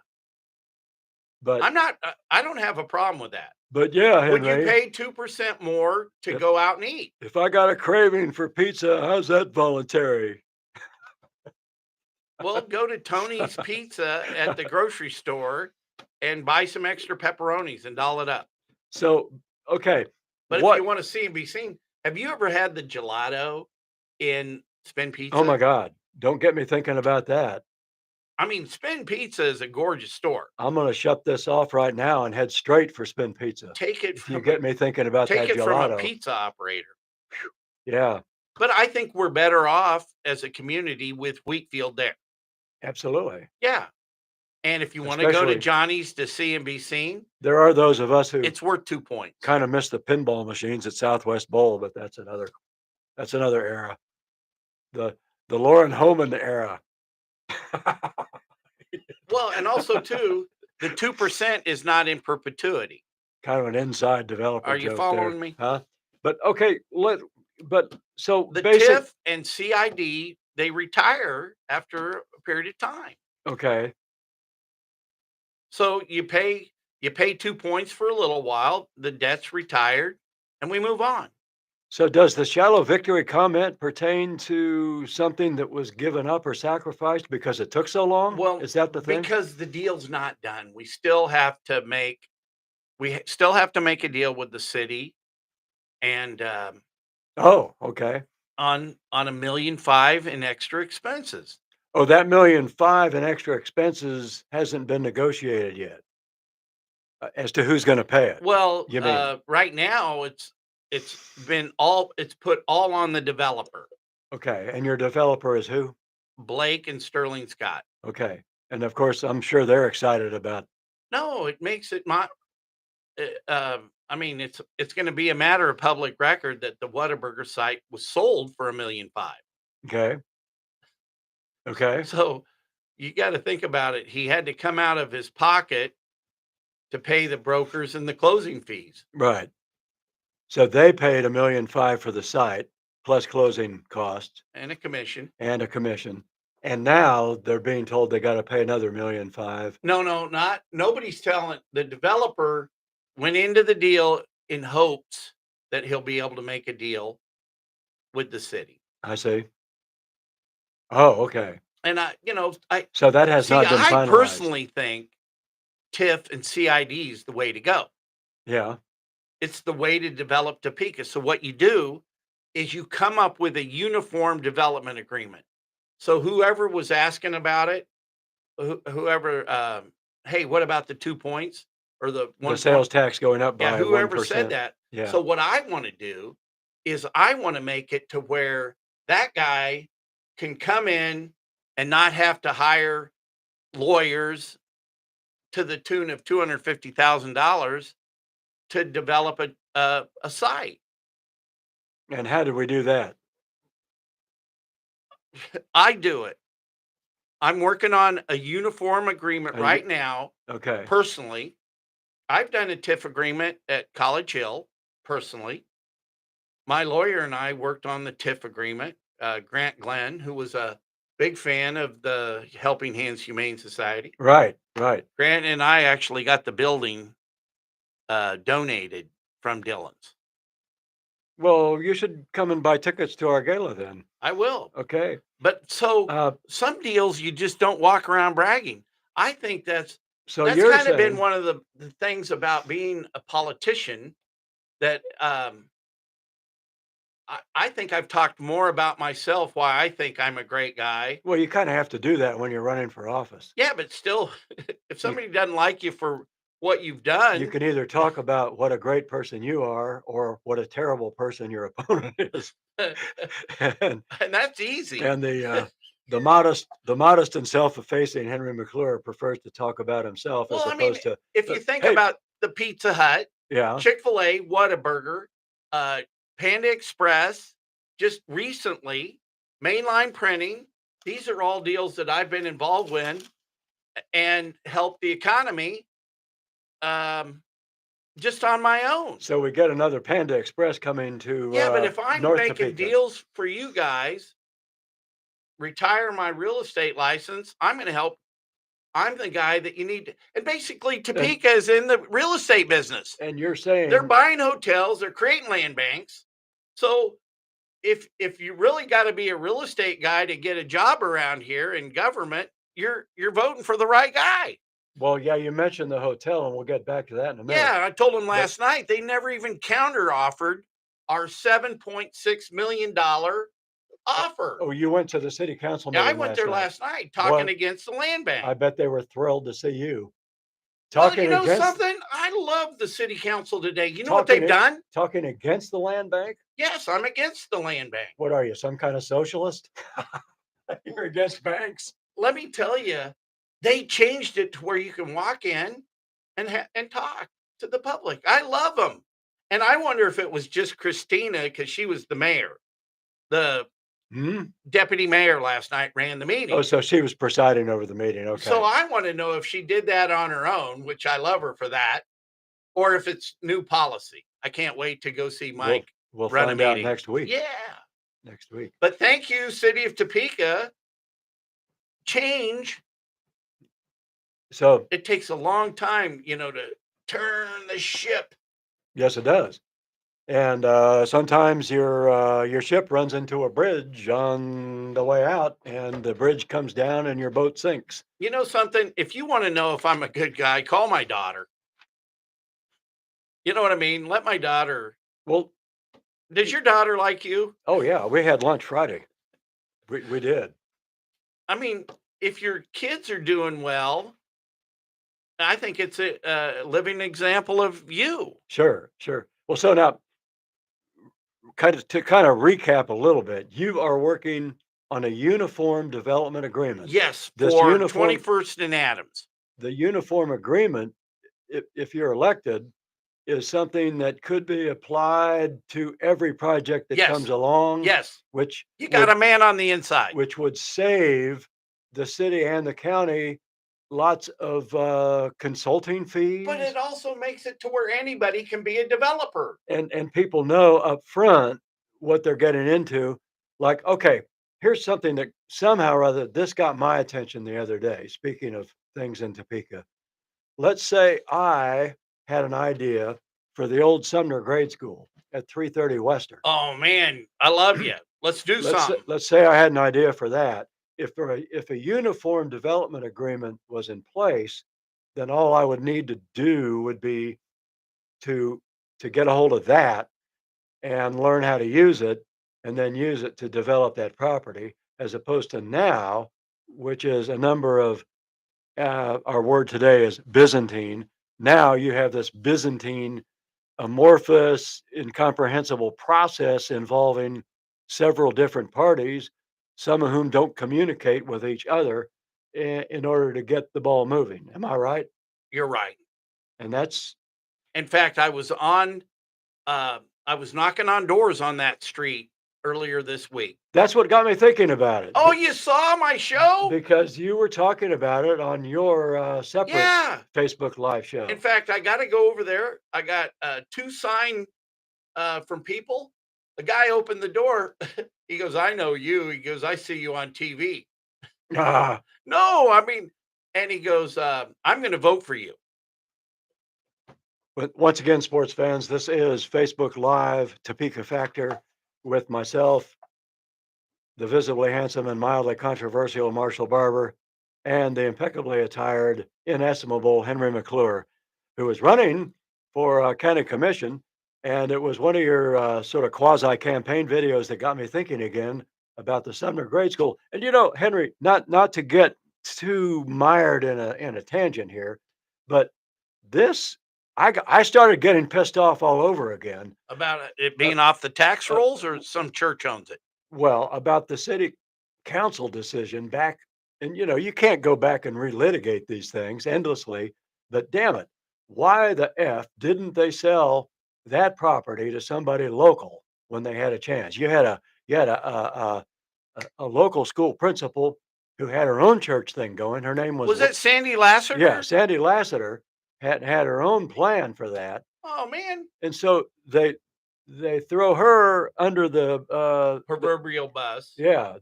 But I don't have a problem with that. yeah, Would you Henry, pay 2% more to Yep. go out and eat? if I got a craving for pizza, how's that voluntary? Well, go to Tony's Pizza at the grocery store and buy some extra pepperonis and doll it up. So, okay. But What? if you want to see and be seen, have you ever had the gelato in Spin Pizza? Oh my God. Don't get me thinking about that. I mean, Spin Pizza is a gorgeous store. I'm going to shut this off right now and head straight for Spin Pizza. Take it If you get me thinking about that from a gelato. pizza operator. Yeah, But I think we're better off as a community with Wheatfield there. absolutely. Yeah. And if you want to go to Especially- Johnny's to see and be seen, There are those of us who it's worth 2 points. kind of miss the pinball machines at Southwest Bowl, but that's another era. The Lauren Homan era. Well, and also too, the 2% is not in perpetuity. Kind of an inside developer Are you joke there, following me? huh? But okay, but so The basic. TIF and CID, they retire after a period of time. Okay, So you pay 2 points for a little while, the debt's retired, and we move on. so does the shallow victory comment pertain to something that was given up or sacrificed because it took so long? Well, Is that the thing? because the deal's not done, we still have to make a deal with the city and, Oh, okay. on 1,500,000 in extra expenses. Oh, that 1,500,000 in extra expenses hasn't been negotiated yet, as to who's gonna pay it, Well, you mean? right now, it's put all on the developer, Okay, and your developer is who? Blake and Sterling Scott. Okay, and of course, I'm sure they're excited about. No, it makes it my I mean, it's gonna be a matter of public record that the Whataburger site was sold for 1,500,000. Okay, okay, So, you gotta think about it. He had to come out of his pocket to pay the brokers and the closing fees right. So they paid 1,500,000 for the site, plus closing costs and a commission. and a commission, and now they're being told they gotta pay another 1,500,000. No, no, not nobody's telling the developer went into the deal in hopes that he'll be able to make a deal with the city. I see. Oh, okay. And I So that has see, not been I finalized. personally think TIF and CID is the way to go. Yeah, It's the way to develop Topeka. So what you do is you come up with a uniform development agreement. So whoever was asking about it, whoever, hey, what about the 2 points or the the 1 point? sales tax going up Yeah, by whoever said 1%. that. Yeah, So what I want to do is I want to make it to where that guy can come in and not have to hire lawyers to the tune of $250,000 to develop a site. and how did we do that? I do it. I'm working on a uniform agreement You right now, okay, personally. I've done a TIF agreement at College Hill, personally. My lawyer and I worked on the TIF agreement. Grant Glenn, who was a big fan of the Helping Hands Humane Society. right, right. Grant and I actually got the building donated from Dillon's. Well, you should come and buy tickets to our gala then. I will. Okay. But so Uh, some deals you just don't walk around bragging. I think so that's you're kind of been saying, one of the things about being a politician that I think I've talked more about myself, why I think I'm a great guy. well, you kind of have to do that when you're running for office. Yeah, but still, if You somebody doesn't like you for what you've you done, can either talk about what a great person you are or what a terrible person your opponent is. and And that's easy. and the modest and self-effacing Henry McClure prefers to talk about himself as Well, I mean, opposed to, if you think hey, about the Pizza Hut, yeah, Chick-fil-A, Whataburger, uh, Panda Express, just recently, mainline printing, these are all deals that I've been involved with and helped the economy um, just on my own. so we get another Panda Express coming to Yeah, but if I'm North making Topeka. deals for you guys, retire my real estate license, I'm going to help. I'm the guy that you need. And basically, And Topeka is in the real estate business. and you're They're saying, buying hotels, they're creating land banks. So if you really got to be a real estate guy to get a job around here in government, you're voting for the right guy. well, yeah, you mentioned the hotel, and we'll get back to that in a minute. Yeah, I told them But last night they never even counter offered our $7.6 million offer. oh, you went to the city council Yeah, I meeting went last there night. last night talking Well, against the land bank. I bet they were thrilled to see you Well, you talking know against something? I love the city council today. You know what they've talking done? talking against the land bank. Yes, I'm against the land bank. What are you, some kind of socialist? You're against banks. Let me tell you, they changed it to where you can walk in and talk to the public. I love them, and I wonder if it was just Christina because she was the mayor. The Hmm? Deputy mayor last night ran the Oh, meeting. so she was presiding over the meeting. So Okay. I want to know if she did that on her own, which I love her for that, or if it's new policy. I can't wait to go see We'll Mike we'll run a find out meeting. next week. Yeah. Next week. But thank you, City of Topeka. Change, So it takes a long time, to turn the ship. yes, it does. And sometimes your ship runs into a bridge on the way out, and the bridge comes down, and your boat sinks. You know something? If you want to know if I'm a good guy, call my daughter. You know what I mean? Let my daughter. Well, Does your daughter like you? oh yeah, we had lunch Friday. We did. I mean, if your kids are doing well, I think it's a living example of you. Sure, sure. Well, so now kind of recap a little bit. You are working on a uniform development agreement. Yes, This for uniform 21st and Adams. the uniform agreement, if you're elected, is something that could be applied to every project that comes Yes, along, yes. which You got would a man on the inside. save the city and the county lots of consulting But fees, it also makes it to where anybody can be a developer. and people know up front what they're getting into. Like, okay, here's something that somehow or other this got my attention the other day. Speaking of things in Topeka, let's say I had an idea for the old Sumner Grade School at 330 Western. Oh man, I love you. Let's do something. Let's say I had an idea for that. If a uniform development agreement was in place, then all I would need to do would be to get a hold of that and learn how to use it, and then use it to develop that property, as opposed to now, which is a number of our word today is Byzantine. Now you have this Byzantine amorphous, incomprehensible process involving several different parties, some of whom don't communicate with each other in order to get the ball moving. Am I right? You're right. And that's In fact, I was knocking on doors on that street earlier this week. what got me thinking about it Oh, you saw my show? because you were talking about it on your separate Yeah. Facebook Live In show. fact, I got to go over there. I got two sign from people. The guy opened the door. He goes, "I know you." He goes, "I see you on TV." Ah, No, I mean, and he goes, "I'm going to vote for you." but once again, sports fans, this is Facebook Live Topeka Factor with myself, the visibly handsome and mildly controversial Marshall Barber, and the impeccably attired, inestimable Henry McClure, who is running for county commission. And it was one of your sort of quasi campaign videos that got me thinking again about the Sumner Grade School. And Henry, not to get too mired in a tangent here, but this I started getting pissed off all over again. About it Uh, being off the tax uh, rolls, or some church owns it. well, about the city council decision back, and you can't go back and relitigate these things endlessly, but damn it, why the F didn't they sell that property to somebody local when they had a chance? You had a local school principal who had her own church thing going. Her name was Was it Sandy yeah, Lassiter? Sandy Lassiter had her own plan for that, Oh man, and so they throw her under the proverbial bus. yeah,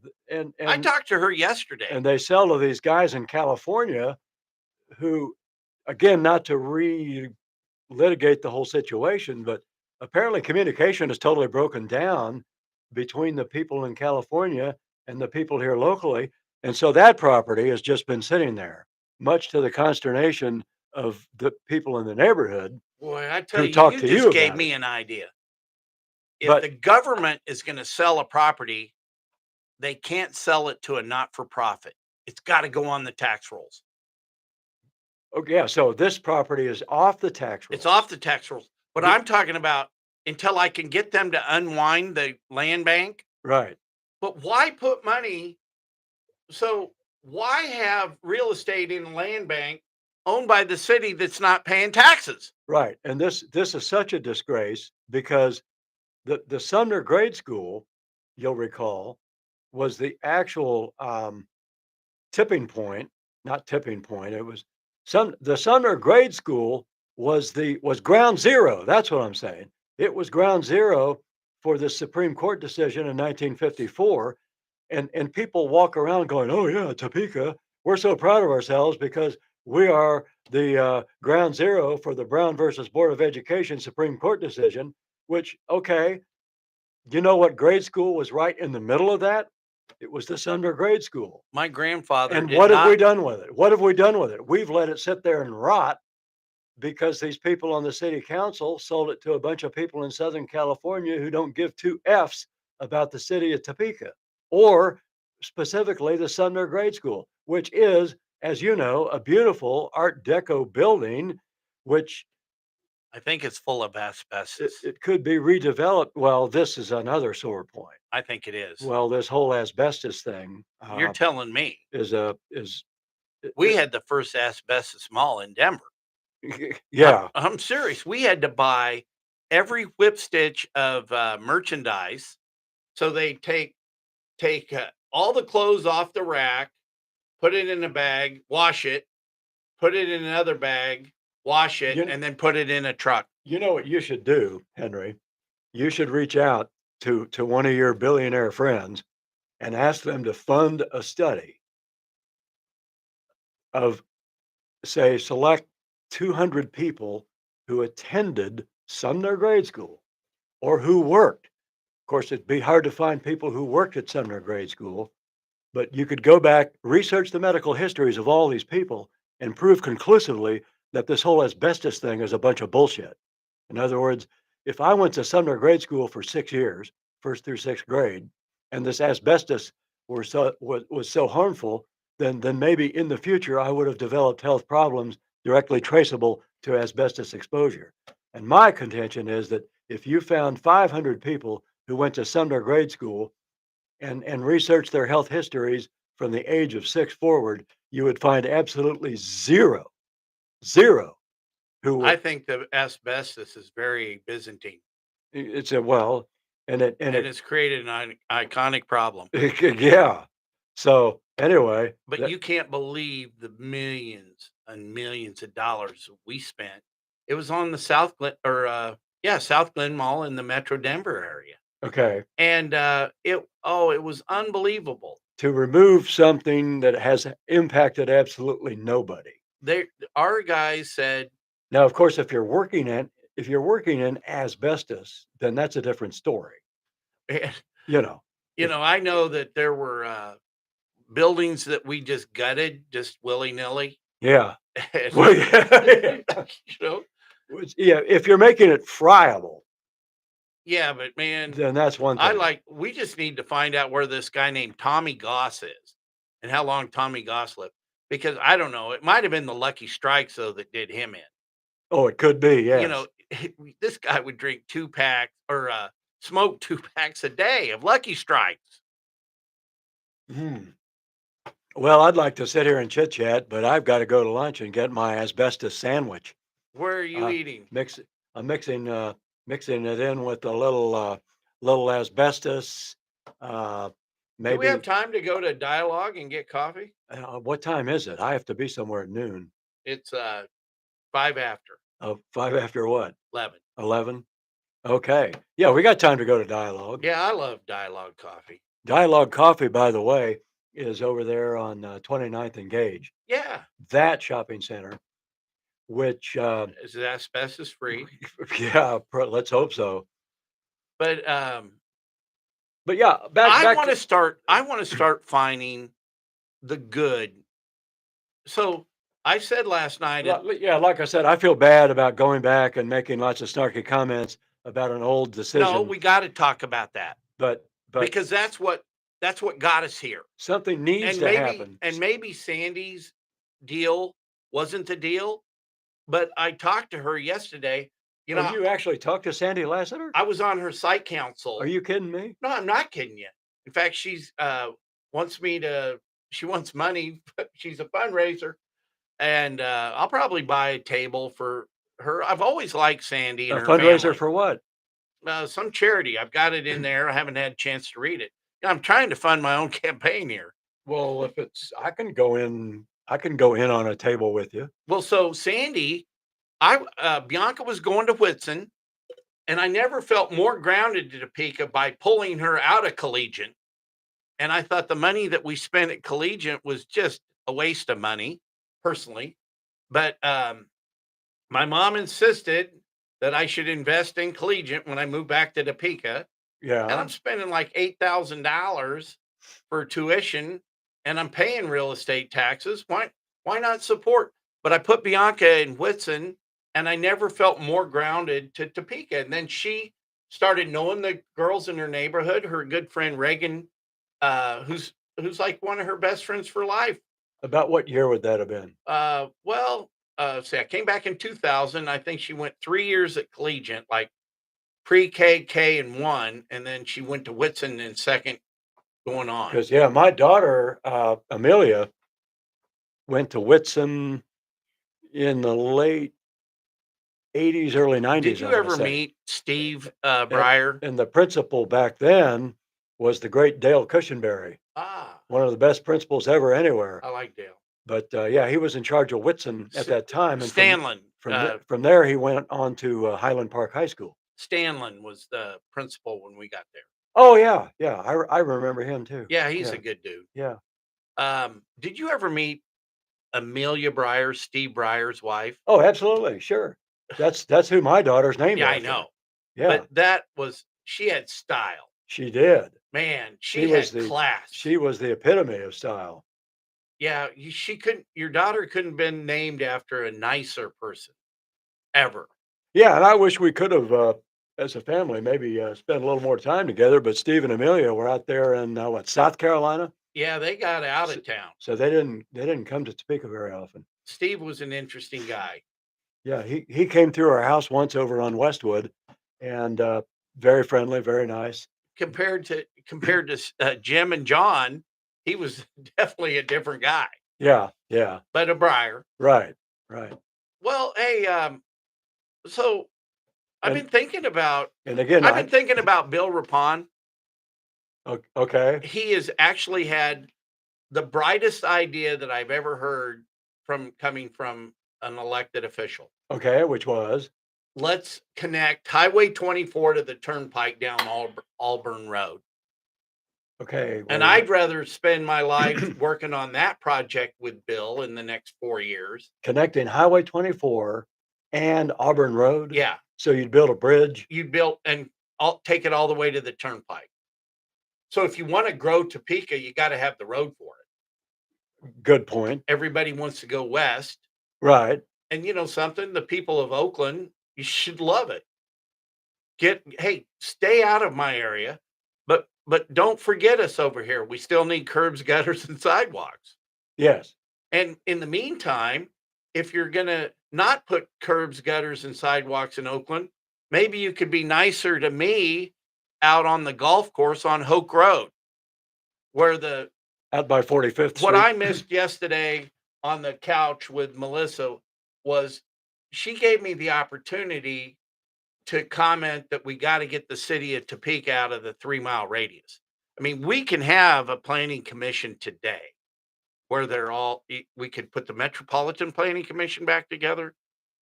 I talked to her yesterday. and they sell to these guys in California who, again, not to litigate the whole situation, but apparently communication is totally broken down between the people in California and the people here locally. And so that property has just been sitting there, much to the consternation of the people in the neighborhood Boy, I tell who you, talked you to you just gave about it. me an idea. If But the government is going to sell a property, they can't sell it to a not for profit. It's got to go on the tax rolls. okay, yeah, so this property is off the tax It's rolls. off the tax rolls. But Be- I'm talking about until I can get them to unwind the land bank. right. But why put money? So why have real estate in the land bank owned by the city that's not paying taxes? Right, and this is such a disgrace because the Sumner Grade School, you'll recall, was the actual tipping point, not tipping point. It was the Sumner Grade School was ground zero. That's what I'm saying. It was ground zero for the Supreme Court decision in 1954. And people walk around going, "Oh yeah, Topeka, we're so proud of ourselves because we are the ground zero for the Brown versus Board of Education Supreme Court decision." Which, okay, you know what grade school was right in the middle of that? It was the Sumner Grade School. My grandfather And did what have we not. done with it? What have we done with it? We've let it sit there and rot because these people on the city council sold it to a bunch of people in Southern California who don't give two F's about the city of Topeka or specifically the Sumner Grade School, which is, as you know, a beautiful Art Deco building, which I think it's full of asbestos. it could be redeveloped. Well, this is another sore point. I think it is. Well, this whole asbestos thing You're telling me. is We had the first asbestos mall in Denver. yeah. I'm serious. We had to buy every whip stitch of merchandise. So they take all the clothes off the rack, put it in a bag, wash it, put it in another bag, wash it, You, and then put it in a truck. you know what you should do, Henry? You should reach out to one of your billionaire friends and ask them to fund a study of, say, select 200 people who attended Sumner Grade School or who worked. Of course, it'd be hard to find people who worked at Sumner Grade School, but you could go back, research the medical histories of all these people, and prove conclusively that this whole asbestos thing is a bunch of bullshit. In other words, if I went to Sumner Grade School for 6 years, first through sixth grade, and this asbestos was so harmful, then maybe in the future I would have developed health problems directly traceable to asbestos exposure. And my contention is that if you found 500 people who went to Sumner Grade School and researched their health histories from the age of 6 forward, you would find absolutely zero who I were. think the asbestos is very Byzantine, It's a well, and and it's created an iconic problem. yeah. So anyway, But you can't believe the millions and millions of dollars we spent. It was on the South Glen South Glen Mall in the Metro Denver area. okay, And it was unbelievable. to remove something that has impacted absolutely nobody. Our guys said, Now, of course, if you're working in asbestos, then that's a different story. You know, if I know that there were buildings that we just gutted just willy-nilly. yeah, And, well, yeah, you know, yeah. If you're making it friable, yeah, but man, then that's one thing. we just need to find out where this guy named Tommy Goss is and how long Tommy Goss lived. Because I don't know, it might have been the Lucky Strikes though that did him in. Oh, it could be, You yes. know, this guy would drink 2 packs or smoke 2 packs a day of Lucky Strikes. Hmm. Well, I'd like to sit here and chit chat, but I've got to go to lunch and get my asbestos sandwich. Where are you Uh, eating? mix I'm mixing it in with a little asbestos. Uh, Do we have maybe time to go to Dialogue and get coffee? what time is it? I have to be somewhere at noon. It's 5 after 5 after what? 11. 11. Okay. Yeah, we got time to go to Dialogue. Yeah, I love Dialogue coffee. Dialogue Coffee, by the way, is over there on 29th and Gage. Yeah. That shopping center, which Is it asbestos free? yeah, let's hope so. But But yeah, I back want to to start finding the good. So I said last night, yeah, like I said, I feel bad about going back and making lots of snarky comments about an old no, decision, we got to talk about that but because that's what got us here. something needs to happen. And maybe Sandy's deal wasn't the deal, but I talked to her yesterday. You Oh, know, you actually talked to Sandy Lassiter? I was on her site council. Are you kidding me? No, I'm not kidding you. In fact, she's she wants money. She's a fundraiser. And I'll probably buy a table for her. I've always liked Sandy A and her fundraiser family. for what? Some charity. I've got it in there. I haven't had a chance to read it. I'm trying to fund my own campaign here. Well, if it's I can go in on a table with you. Well, so Sandy, Bianca was going to Whitson, and I never felt more grounded to Topeka by pulling her out of collegiate. And I thought the money that we spent at collegiate was just a waste of money, personally. But my mom insisted that I should invest in collegiate when I moved back to Topeka, and Yeah. I'm spending like $8,000 for tuition, and I'm paying real estate taxes. Why not support? But I put Bianca in Whitson, and I never felt more grounded to Topeka. And then she started knowing the girls in her neighborhood. Her good friend Reagan, who's like one of her best friends for life. About what year would that have been? See, I came back in 2000. I think she went 3 years at collegiate, like pre-K, K, and one, and then she went to Whitson in second going on. Because yeah, my daughter Amelia went to Whitson in the late '80s, early '90s. Did you ever meet Steve Breyer? And the principal back then was the great Dale Cushenberry, one of the best principals ever anywhere. I like Dale. But yeah, he was in charge of Whitson at that time. And Stanlin. from there, he went on to Highland Park High School. Stanlin was the principal when we got there. Oh yeah, yeah, I remember him too. Yeah, he's a good dude. Yeah. Did you ever meet Amelia Breyer, Steve Breyer's wife? Oh, absolutely, sure. That's who my daughter's named Yeah, after. I know. Yeah, But she had style. she did. Man, she had class. She was the epitome of style. Yeah, your daughter couldn't have been named after a nicer person ever. Yeah, and I wish we could have, as a family, maybe spent a little more time together. But Steve and Amelia were out there in South Carolina. Yeah, they got out of town, so they didn't come to Topeka very often. Steve was an interesting guy. Yeah, he came through our house once over on Westwood, and very friendly, very nice. Compared to Jim and John, he was definitely a different guy. Yeah, yeah. But a Breyer. Right. Well, hey, so I've been thinking about, and again, I've been thinking about Bill Rapon. Okay. He has actually had the brightest idea that I've ever heard coming from an elected official. Okay, which was? Let's connect Highway 24 to the turnpike down Auburn Road. Okay. And I'd rather spend my life working on that project with Bill in the next 4 years. Connecting Highway 24 and Auburn Road? Yeah. So you'd build a bridge? You'd build, and I'll take it all the way to the turnpike. So if you want to grow Topeka, you got to have the road for it. Good point. Everybody wants to go west. Right. And you know something? The people of Oakland, you should love it. Hey, stay out of my area, but don't forget us over here. We still need curbs, gutters, and sidewalks. Yes. And in the meantime, if you're going to not put curbs, gutters, and sidewalks in Oakland, maybe you could be nicer to me out on the golf course on Hoke Road, where out by 45th Street. What I missed yesterday on the couch with Melissa was she gave me the opportunity to comment that we got to get the city of Topeka out of the 3-mile radius. I mean, we can have a planning commission today where we could put the Metropolitan Planning Commission back together,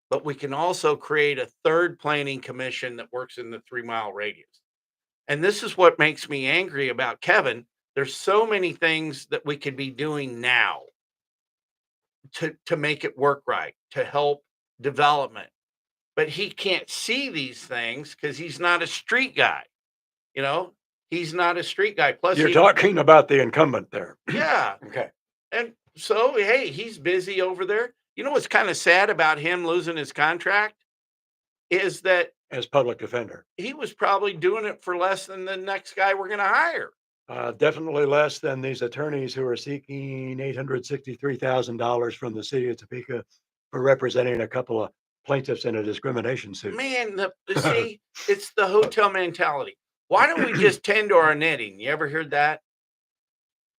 but we can also create a third planning commission that works in the 3-mile radius. And this is what makes me angry about Kevin. There's so many things that we could be doing now to make it work right, to help development. But he can't see these things because he's not a street guy. You know, he's not a street guy. Plus, you're talking about the incumbent there. Yeah. Okay. And so, hey, he's busy over there. You know what's kind of sad about him losing his contract is that as public defender, he was probably doing it for less than the next guy we're going to hire. Definitely less than these attorneys who are seeking $863,000 from the city of Topeka for representing a couple of plaintiffs in a discrimination suit. Man, see, it's the hotel mentality. Why don't we just tend to our knitting? You ever heard that?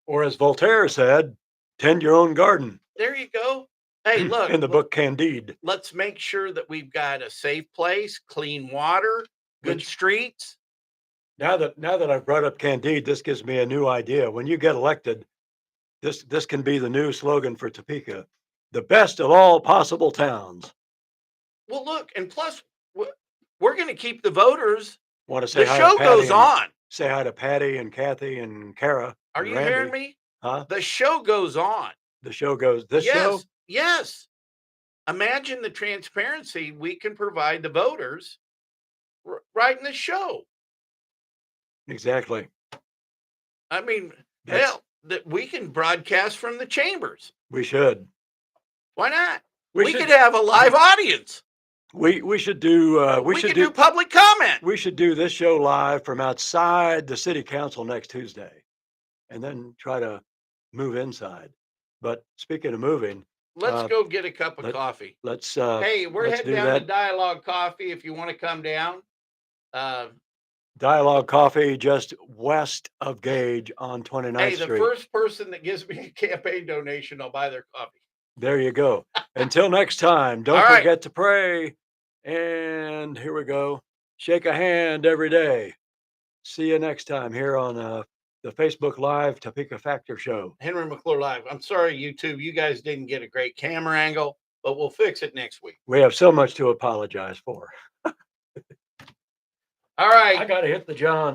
Or as Voltaire said, tend your own garden. There you go. Hey, look. In the book Candide. Let's make sure that we've got a safe place, clean water, good streets. Now that I've brought up Candide, this gives me a new idea. When you get elected, this can be the new slogan for Topeka: the best of all possible towns. Well, look, and plus, we're going to keep the voters. Want to say The hi to show Patty goes and on. say hi to Patty and Kathy and Kara Are and you hearing Randy. me? Huh? The show goes on. The show goes. This show? Yes, yes. Imagine the transparency we can provide the voters right in the show. Exactly. I mean, That's hell, that we can broadcast from the chambers. we should. Why not? We We should could have a live audience. we should do we We should could do do public comment. we should do this show live from outside the city council next Tuesday, and then try to move inside. But speaking of moving, Let's uh, go get a cup of let coffee. let's Hey, we're let's heading do down to that. Dialogue Coffee if you want to come down. Uh, Dialogue Coffee just west of Gage on hey, 29th the Street. first person that gives me a campaign donation, I'll buy their coffee. There you go. Until next time, don't All right. forget to pray. And here we go. Shake a hand every day. See you next time here on the Facebook Live Topeka Factor Show. Henry McClure Live. I'm sorry, YouTube. You guys didn't get a great camera angle, but we'll fix it next week. We have so much to apologize for. All right. I got to hit the John.